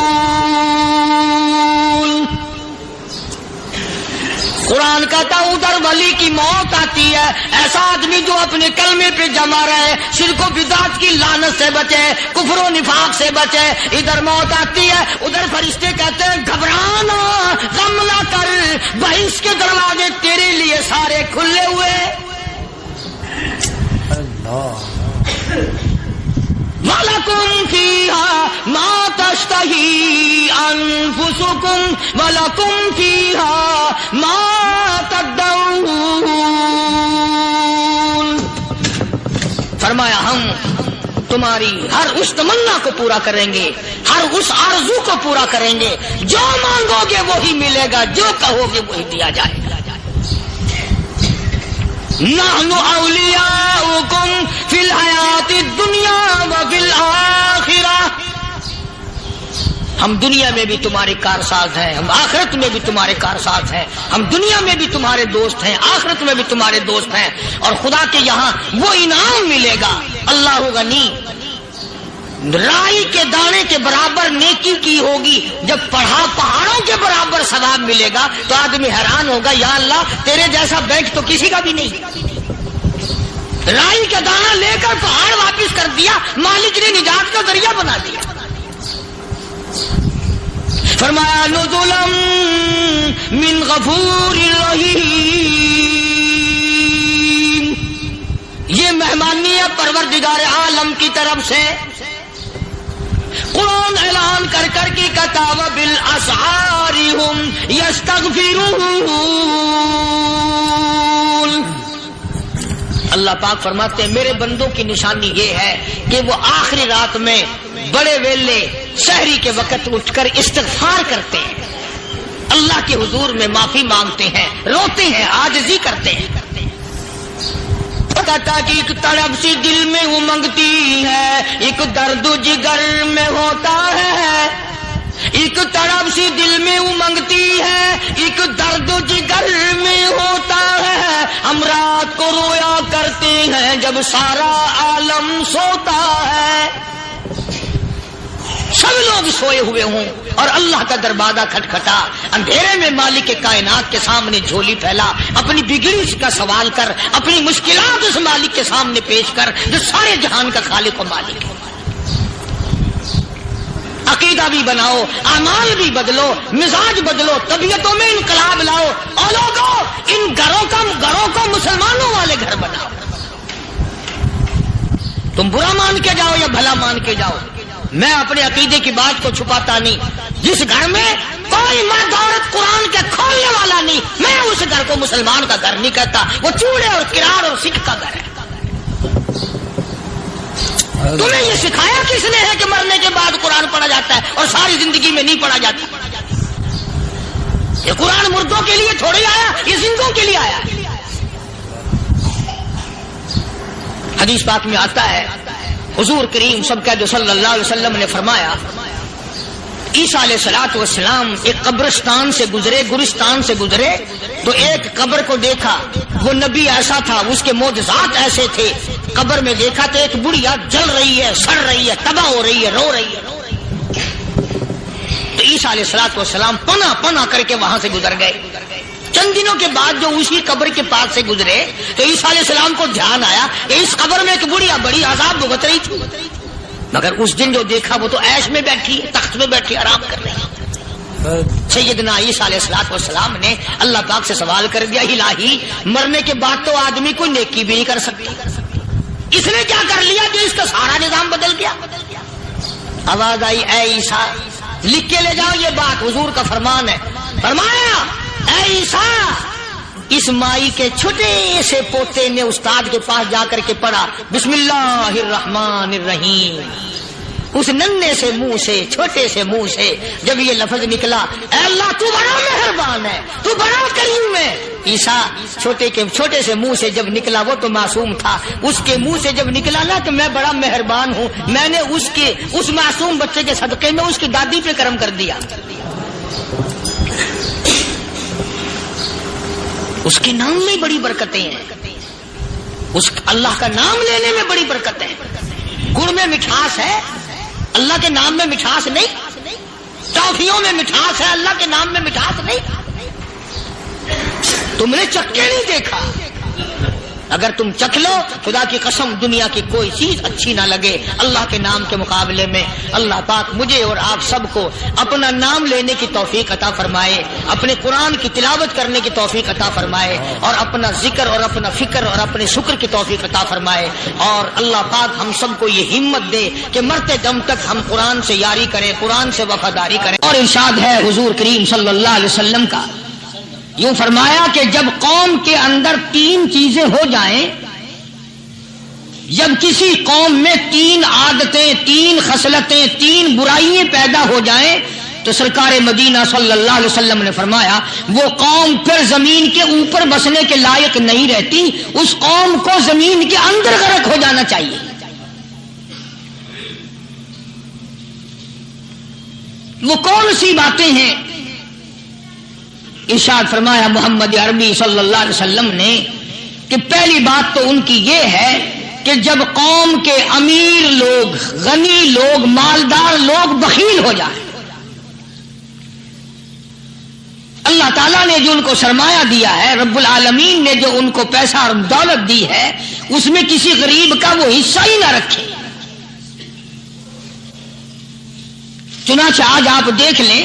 قرآن کہتا ادھر ولی کی موت آتی ہے، ایسا آدمی جو اپنے کلمے پہ جمع رہے، شرک و بدعت کی لعنت سے بچے، کفر و نفاق سے بچے۔ ادھر موت آتی ہے، ادھر فرشتے کہتے ہیں گھبرانا، غم نہ کر، بہشت کے دروازے تیرے لیے سارے کھلے ہوئے۔ وَلَكُمْ فِيهَا مَا تَشْتَهِي أَنفُسُكُمْ وَلَكُمْ فِيهَا مَا تَدَّعُونَ۔ فرمایا ہم تمہاری ہر اس تمنا کو پورا کریں گے، ہر اس آرزو کو پورا کریں گے، جو مانگو گے وہی ملے گا، جو کہو گے وہی دیا جائے گا۔ نحن اولیاؤکم فی الحیات الدنیا وفی الآخرہ، ہم دنیا میں بھی تمہارے کارساز ہیں، ہم آخرت میں بھی تمہارے کارساز ہیں، ہم دنیا میں بھی تمہارے دوست ہیں، آخرت میں بھی تمہارے دوست ہیں، اور خدا کے یہاں وہ انعام ملے گا۔ اللہ غنی، رائی کے دانے کے برابر نیکی کی ہوگی، جب پہاڑوں کے برابر ثواب ملے گا تو آدمی حیران ہوگا، یا اللہ تیرے جیسا بینک تو کسی کا بھی نہیں۔ رائی کا دانہ لے کر پہاڑ واپس کر دیا، مالک نے نجات کا ذریعہ بنا دیا۔ فرمایا نزلم من غفور رحیم، یہ مہمانی ہے پروردگار عالم کی طرف سے۔ قرآن اعلان کر کر کے کتاب بالاسحار ہم یستغفرون، اللہ پاک فرماتے ہیں میرے بندوں کی نشانی یہ ہے کہ وہ آخری رات میں بڑے ویلے سحری کے وقت اٹھ کر استغفار کرتے ہیں، اللہ کے حضور میں معافی مانگتے ہیں، روتے ہیں، عاجزی کرتے ہیں۔ کہتا کہ ایک تڑپ سی دل میں امنگتی ہے، ایک درد جگر میں ہوتا ہے، ایک تڑپ سی دل میں امنگتی ہے، ایک درد جگر میں ہوتا ہے، ہم رات کو رویا کرتے ہیں جب سارا عالم سوتا ہے۔ سب لوگ سوئے ہوئے ہوں اور اللہ کا دروازہ کھٹکھٹا، اندھیرے میں مالک کائنات کے سامنے جھولی پھیلا، اپنی بگڑی کا سوال کر، اپنی مشکلات اس مالک کے سامنے پیش کر جو سارے جہان کا خالق و مالک ہے۔ عقیدہ بھی بناؤ، اعمال بھی بدلو، مزاج بدلو، طبیعتوں میں انقلاب لاؤ، اور لوگوں ان گھروں کو مسلمانوں والے گھر بناؤ۔ تم برا مان کے جاؤ یا بھلا مان کے جاؤ، میں اپنے عقیدے کی بات کو چھپاتا نہیں۔ جس گھر میں کوئی مرد عورت قرآن کے کھولنے والا نہیں، میں اس گھر کو مسلمان کا گھر نہیں کہتا، وہ چوڑے اور کرار اور سکھ کا گھر ہے۔ تمہیں یہ سکھایا کس نے ہے کہ مرنے کے بعد قرآن پڑھا جاتا ہے اور ساری زندگی میں نہیں پڑھا جاتا؟ یہ قرآن مردوں کے لیے تھوڑی آیا، یہ زندوں کے لیے آیا۔ حدیث پاک میں آتا ہے حضور کریم سب کا جو صلی اللہ علیہ وسلم نے فرمایا، عیسیٰ علیہ الصلوۃ والسلام ایک قبرستان سے گزرے، گورستان سے گزرے تو ایک قبر کو دیکھا، وہ نبی ایسا تھا، اس کے معجزات ایسے تھے۔ قبر میں دیکھا تو ایک بڑھیا جل رہی ہے، سڑ رہی ہے، تباہ ہو رہی ہے، رو رہی ہے۔ تو عیسیٰ علیہ الصلوۃ والسلام پناہ کر کے وہاں سے گزر گئے۔ چند دنوں کے بعد جو اسی قبر کے پاس سے گزرے تو عیسیٰ علیہ السلام کو دھیان آیا کہ اس قبر میں ایک بڑھیا بڑی عذاب بھگت رہی تھی، مگر اس دن جو دیکھا وہ تو عیش میں بیٹھی ہے، تخت میں بیٹھی آرام کر رہی ہے۔ سیدنا عیسیٰ علیہ السلام نے اللہ پاک سے سوال کر دیا، الہی مرنے کے بعد تو آدمی کوئی نیکی بھی نہیں کر سکتی، اس نے کیا کر لیا کہ اس کا سارا نظام بدل گیا؟ آواز آئی، اے عیسیٰ لکھ کے لے جاؤ یہ بات، حضور کا فرمان ہے۔ فرمایا، اے عیسیٰ، اس مائی کے چھوٹے سے پوتے نے استاد کے پاس جا کر کے پڑھا بسم اللہ الرحمن الرحیم، اس ننھے سے منہ سے، چھوٹے سے منہ سے جب یہ لفظ نکلا، اے اللہ تو بڑا مہربان ہے، تو بڑا کریم ہے۔ عیسیٰ چھوٹے سے منہ سے جب نکلا، وہ تو معصوم تھا، اس کے منہ سے جب نکلا نا کہ میں بڑا مہربان ہوں، میں نے اس معصوم بچے کے صدقے میں اس کی دادی پہ کرم کر دیا۔ اس کے نام میں بڑی برکتیں ہیں، اس اللہ کا نام لینے میں بڑی برکتیں ہیں۔ گڑ میں مٹھاس ہے، اللہ کے نام میں مٹھاس نہیں۔ ٹافیوں میں مٹھاس ہے، اللہ کے نام میں مٹھاس نہیں۔ تم نے چکھ کے نہیں دیکھا، اگر تم چکھ لو خدا کی قسم دنیا کی کوئی چیز اچھی نہ لگے اللہ کے نام کے مقابلے میں۔ اللہ پاک مجھے اور آپ سب کو اپنا نام لینے کی توفیق عطا فرمائے، اپنے قرآن کی تلاوت کرنے کی توفیق عطا فرمائے، اور اپنا ذکر اور اپنا فکر اور اپنے شکر کی توفیق عطا فرمائے، اور اللہ پاک ہم سب کو یہ ہمت دے کہ مرتے دم تک ہم قرآن سے یاری کریں، قرآن سے وفاداری کریں۔ اور ارشاد ہے حضور کریم صلی اللہ علیہ وسلم کا، یوں فرمایا کہ جب قوم کے اندر 3 چیزیں ہو جائیں، جب کسی قوم میں 3 عادتیں، 3 خصلتیں، 3 برائیاں پیدا ہو جائیں تو سرکار مدینہ صلی اللہ علیہ وسلم نے فرمایا وہ قوم پھر زمین کے اوپر بسنے کے لائق نہیں رہتی، اس قوم کو زمین کے اندر غرق ہو جانا چاہیے۔ وہ کون سی باتیں ہیں؟ ارشاد فرمایا محمد عربی صلی اللہ علیہ وسلم نے کہ پہلی بات تو ان کی یہ ہے کہ جب قوم کے امیر لوگ، غنی لوگ، مالدار لوگ بخیل ہو جائیں، اللہ تعالیٰ نے جو ان کو سرمایہ دیا ہے، رب العالمین نے جو ان کو پیسہ اور دولت دی ہے، اس میں کسی غریب کا وہ حصہ ہی نہ رکھے۔ چنانچہ آج آپ دیکھ لیں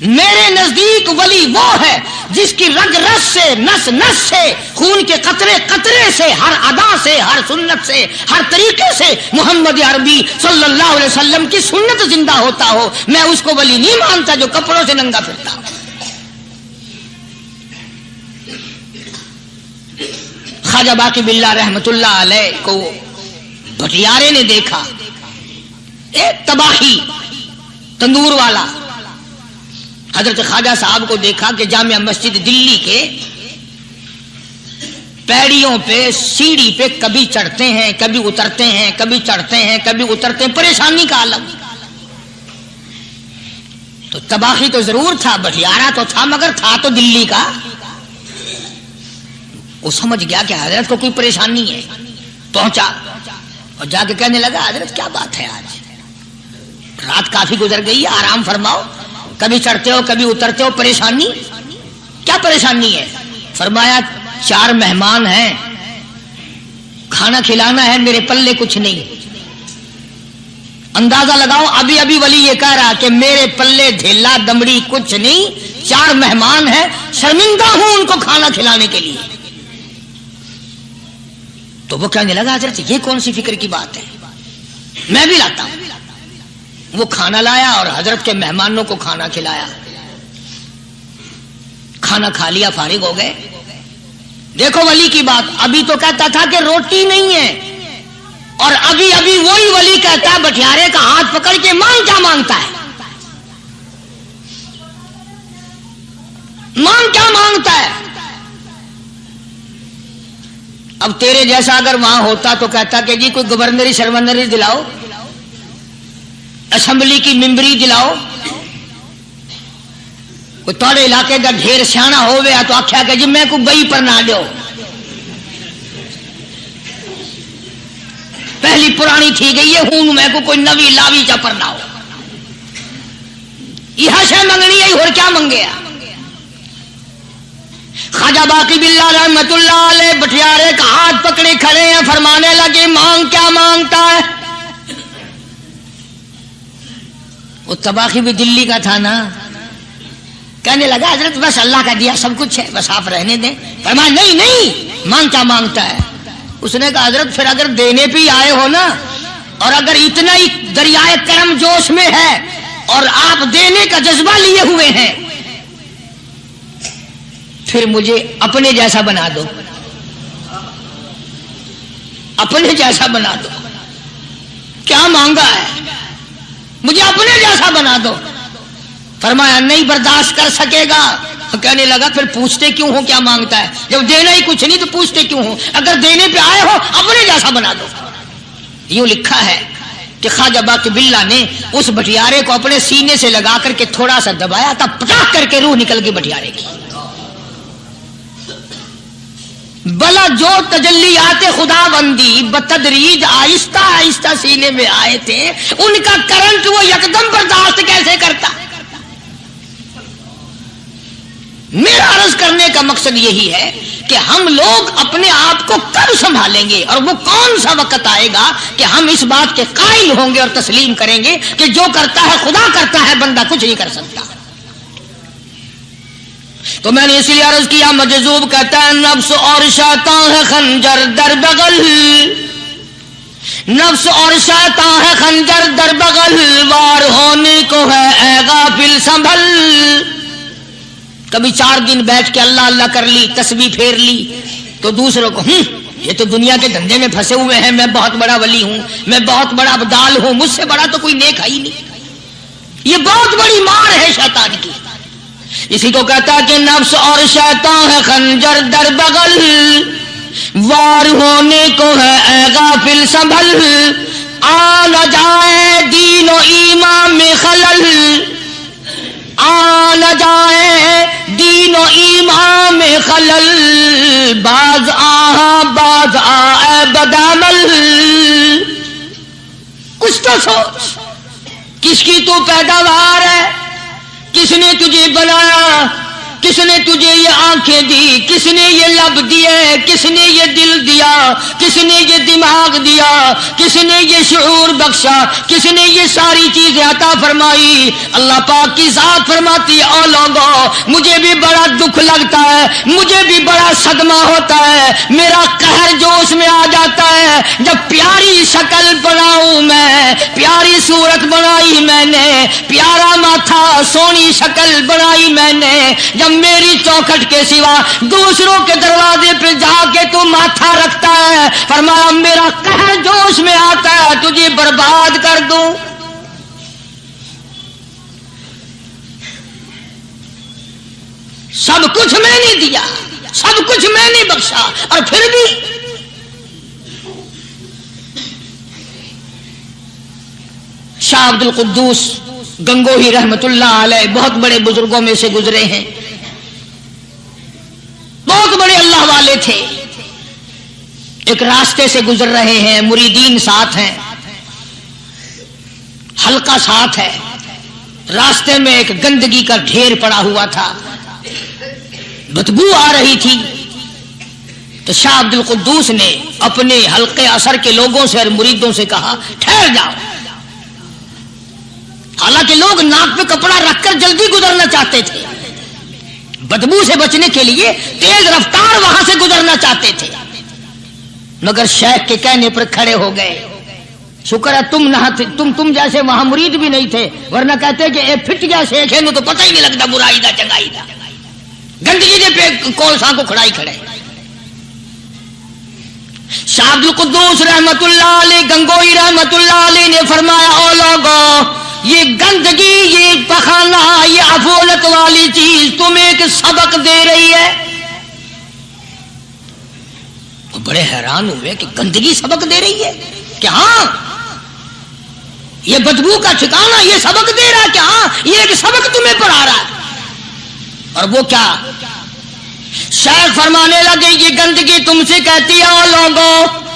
میرے نزدیک ولی وہ ہے جس کی رگ رس سے نس نس سے خون کے قطرے قطرے سے ہر ادا سے ہر سنت سے ہر طریقے سے محمد عربی صلی اللہ علیہ وسلم کی سنت زندہ ہوتا ہو. میں اس کو ولی نہیں مانتا جو کپڑوں سے ننگا پھرتا ہو. خواجہ باقی باللہ رحمت اللہ علیہ کو بھٹیارے نے دیکھا، ایک تباہی تندور والا. حضرت خواجہ صاحب کو دیکھا کہ جامع مسجد دلی کے پیڑیوں پہ سیڑھی پہ کبھی چڑھتے ہیں کبھی اترتے ہیں، کبھی چڑھتے ہیں کبھی اترتے ہیں، پریشانی کا عالم. تو تباہی تو ضرور تھا، بٹیارہ تو تھا، مگر تھا تو دلی کا. وہ سمجھ گیا کہ حضرت کو کوئی پریشانی ہے. پہنچا اور جا کے کہنے لگا حضرت کیا بات ہے، آج رات کافی گزر گئی ہے، آرام فرماؤ، کبھی چڑھتے ہو کبھی اترتے ہو، پریشانی کیا پریشانی ہے؟ فرمایا 4 مہمان ہیں، کھانا کھلانا ہے، میرے پلے کچھ نہیں. اندازہ لگاؤ ابھی ابھی ولی یہ کہہ رہا کہ میرے پلے ڈھیلا دمڑی کچھ نہیں، 4 مہمان ہیں، شرمندہ ہوں ان کو کھانا کھلانے کے لیے. تو وہ کہنے لگا حضرت یہ کون سی فکر کی بات ہے، میں بھی لاتا ہوں. وہ کھانا لایا اور حضرت کے مہمانوں کو کھانا کھلایا. کھانا کھا لیا، فارغ ہو گئے. دیکھو ولی کی بات، ابھی تو کہتا تھا کہ روٹی نہیں ہے، اور ابھی ابھی وہی ولی کہتا ہے بٹیارے کا ہاتھ پکڑ کے مانگ کیا مانگتا ہے، مانگ کیا مانگتا ہے. اب تیرے جیسا اگر وہاں ہوتا تو کہتا کہ جی کوئی گورنری سرورنری دلاؤ، اسمبلی کی ممبری دلاؤ. کوئی تھوڑے علاقے کا ڈھیر سیاح ہویا تو آخیا کہ جی میں کو گئی پر نہ دو، پہلی پرانی تھی گئی ہے، ہوں میں کو کوئی نوی لاوی چا پر نہ ہو. یہ شے منگنی ہے اور کیا منگے. خواجہ باقی باللہ رحمت اللہ علیہ بٹیارے کا ہاتھ پکڑے کھڑے ہیں، فرمانے لگے مانگ کیا مانگتا ہے. وہ تباہی بھی دلی کا تھا نا. کہنے لگا حضرت بس اللہ کا دیا سب کچھ ہے، بس آپ رہنے دیں. فرمایا نہیں نہیں، مانگ کیا مانگتا ہے. اس نے کہا حضرت پھر اگر دینے پہ ہی آئے ہو نا، اور اگر اتنا ہی دریائے کرم جوش میں ہے اور آپ دینے کا جذبہ لیے ہوئے ہیں، پھر مجھے اپنے جیسا بنا دو، اپنے جیسا بنا دو. کیا مانگا ہے، مجھے اپنے جیسا بنا دو. فرمایا نہیں برداشت کر سکے گا. کہنے لگا پھر پوچھتے کیوں ہو کیا مانگتا ہے، جب دینا ہی کچھ نہیں تو پوچھتے کیوں ہو، اگر دینے پہ آئے ہو اپنے جیسا بنا دو. یوں لکھا ہے کہ خواجہ باقی باللہ نے اس بٹیارے کو اپنے سینے سے لگا کر کے تھوڑا سا دبایا تھا، پٹاخ کر کے روح نکل گئی بٹیارے کی. بلا جو تجلیات خدا بندی بتدریج آہستہ آہستہ سینے میں آئے تھے، ان کا کرنٹ وہ یکدم برداشت کیسے کرتا. میرا عرض کرنے کا مقصد یہی ہے کہ ہم لوگ اپنے آپ کو کب سنبھالیں گے، اور وہ کون سا وقت آئے گا کہ ہم اس بات کے قائل ہوں گے اور تسلیم کریں گے کہ جو کرتا ہے خدا کرتا ہے، بندہ کچھ نہیں کر سکتا. تو میں نے اس لیے عرض کیا، مجذوب کہتا ہے نفس اور شیطان ہے خنجر در بغل، نفس اور شیطان ہے خنجر در بغل، وار ہونے کو ہے اے غافل سنبھل. کبھی 4 دن بیٹھ کے اللہ اللہ کر لی، تسبیح پھیر لی، تو دوسروں کو یہ تو دنیا کے دھندے میں پھنسے ہوئے ہیں، میں بہت بڑا ولی ہوں، میں بہت بڑا ابدال ہوں، مجھ سے بڑا تو کوئی نیک ہے ہی نہیں. یہ بہت بڑی مار ہے شیطان کی. اسی کو کہتا ہے کہ نفس اور شیطان ہے خنجر در بغل، وار ہونے کو ہے اے غافل سنبھل. آ نہ جائے دین و ایمان میں خلل، آ نہ جائے دین و ایمان میں خلل، باز باز آئے بدعمل. کچھ تو سوچ، کس کی تو پیداوار ہے، کس نے تجھے بنایا، کس نے تجھے یہ آنکھیں دی, کس نے یہ لب دیے, کس نے یہ دل دیا, کس نے یہ دماغ دیا, کس نے یہ شعور بخشا, کس نے یہ ساری چیزیں عطا فرمائی. اللہ پاک کی ذات فرماتی ہے او لوگوں مجھے بھی بڑا دکھ لگتا ہے, مجھے بھی بڑا صدمہ ہوتا ہے, میرا قہر جوش میں آ جاتا ہے جب پیاری شکل بناؤں میں, پیاری صورت بنائی میں نے, پیارا ماتھا سونی شکل بنائی میں نے, جب میری چوکھٹ کے سوا دوسروں کے دروازے پہ جا کے تو ماتھا رکھتا ہے, فرمایا میرا قہر جوش میں آتا ہے تجھے برباد کر دوں. سب کچھ میں نے دیا, سب کچھ میں نے بخشا, اور پھر بھی شاہ عبد القدوس گنگوہی رحمت اللہ علیہ بہت بڑے بزرگوں میں سے گزرے ہیں, بہت بڑے اللہ والے تھے. ایک راستے سے گزر رہے ہیں, مریدین ساتھ ہیں, حلقہ ساتھ ہے, راستے میں ایک گندگی کا ڈھیر پڑا ہوا تھا, بدبو آ رہی تھی. تو شاہ عبد القدوس نے اپنے حلقے اثر کے لوگوں سے اور مریدوں سے کہا ٹھہر جاؤ. حالانکہ لوگ ناک پہ کپڑا رکھ کر جلدی گزرنا چاہتے تھے, بدبو سے بچنے کے لیے تیز رفتار وہاں سے گزرنا چاہتے تھے, مگر شیخ کے کہنے پر کھڑے ہو گئے. شکر ہے تم نہ تھے, تم جیسے وہاں مرید بھی نہیں تھے, ورنہ کہتے کہ اے پھٹ گیا شیخ ہے تو پتہ ہی نہیں لگتا برائی دا چنگائی دا, گندگی دے پہ کولساں کو کھڑائی کھڑے. شاہ عبد القدوس رحمت اللہ علیہ گنگوئی رحمت اللہ علیہ نے فرمایا او لوگوں یہ گندگی, یہ پخانہ, یہ افولت والی چیز تمہیں ایک سبق دے رہی ہے. وہ بڑے حیران ہوئے کہ گندگی سبق دے رہی ہے, کہ ہاں یہ بدبو کا ٹھکانہ یہ سبق دے رہا ہے, کہ ہاں یہ ایک سبق تمہیں پڑھا رہا ہے. اور وہ کیا؟ شیخ فرمانے لگے یہ گندگی تم سے کہتی ہے او لوگوں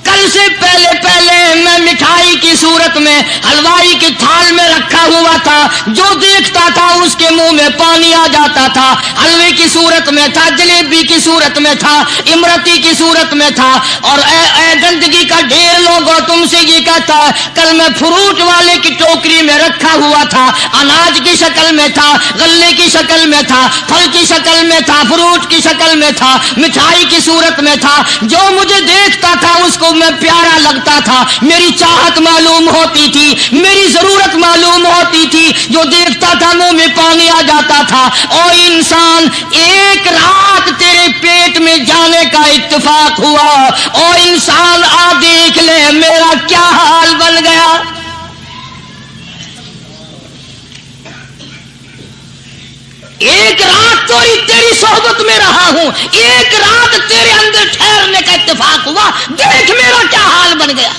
کل سے پہلے میں مٹھائی کی صورت میں حلوائی کی تھال میں رکھا ہوا تھا, جو دیکھتا تھا اس کے منہ میں پانی آ جاتا تھا. حلوے کی صورت میں تھا, جلیبی کی صورت میں تھا, امرتی کی صورت میں تھا. اور اے گندگی کا ڈھیر لوگوں تم سے یہ کہتا ہے کل میں فروٹ والے کی ٹوکری میں رکھا ہوا تھا, اناج کی شکل میں تھا, غلے کی شکل میں تھا, پھل کی شکل میں تھا, فروٹ کی شکل میں تھا, مٹھائی کی صورت میں تھا. جو مجھے دیکھتا تھا اس کو میں پیارا لگتا تھا, میری چاہت معلوم ہوتی تھی, میری ضرورت معلوم ہوتی تھی. جو دیکھتا تھا منہ میں پانی آ جاتا تھا. او انسان ایک رات تیرے پیٹ میں جانے کا اتفاق ہوا, او انسان آ دیکھ لے میرا کیا حال بن گیا. ایک رات تو تیری صحبت میں رہا ہوں, ایک رات تیرے اندر ٹھہرنے کا اتفاق ہوا, دیکھ میرا کیا حال بن گیا.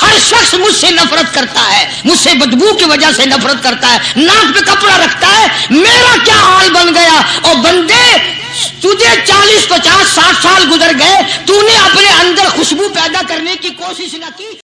ہر شخص مجھ سے نفرت کرتا ہے, مجھ سے بدبو کی وجہ سے نفرت کرتا ہے, ناک پہ کپڑا رکھتا ہے, میرا کیا حال بن گیا. اور بندے تجھے 40 50 60 سال گزر گئے, تو نے اپنے اندر خوشبو پیدا کرنے کی کوشش نہ کی.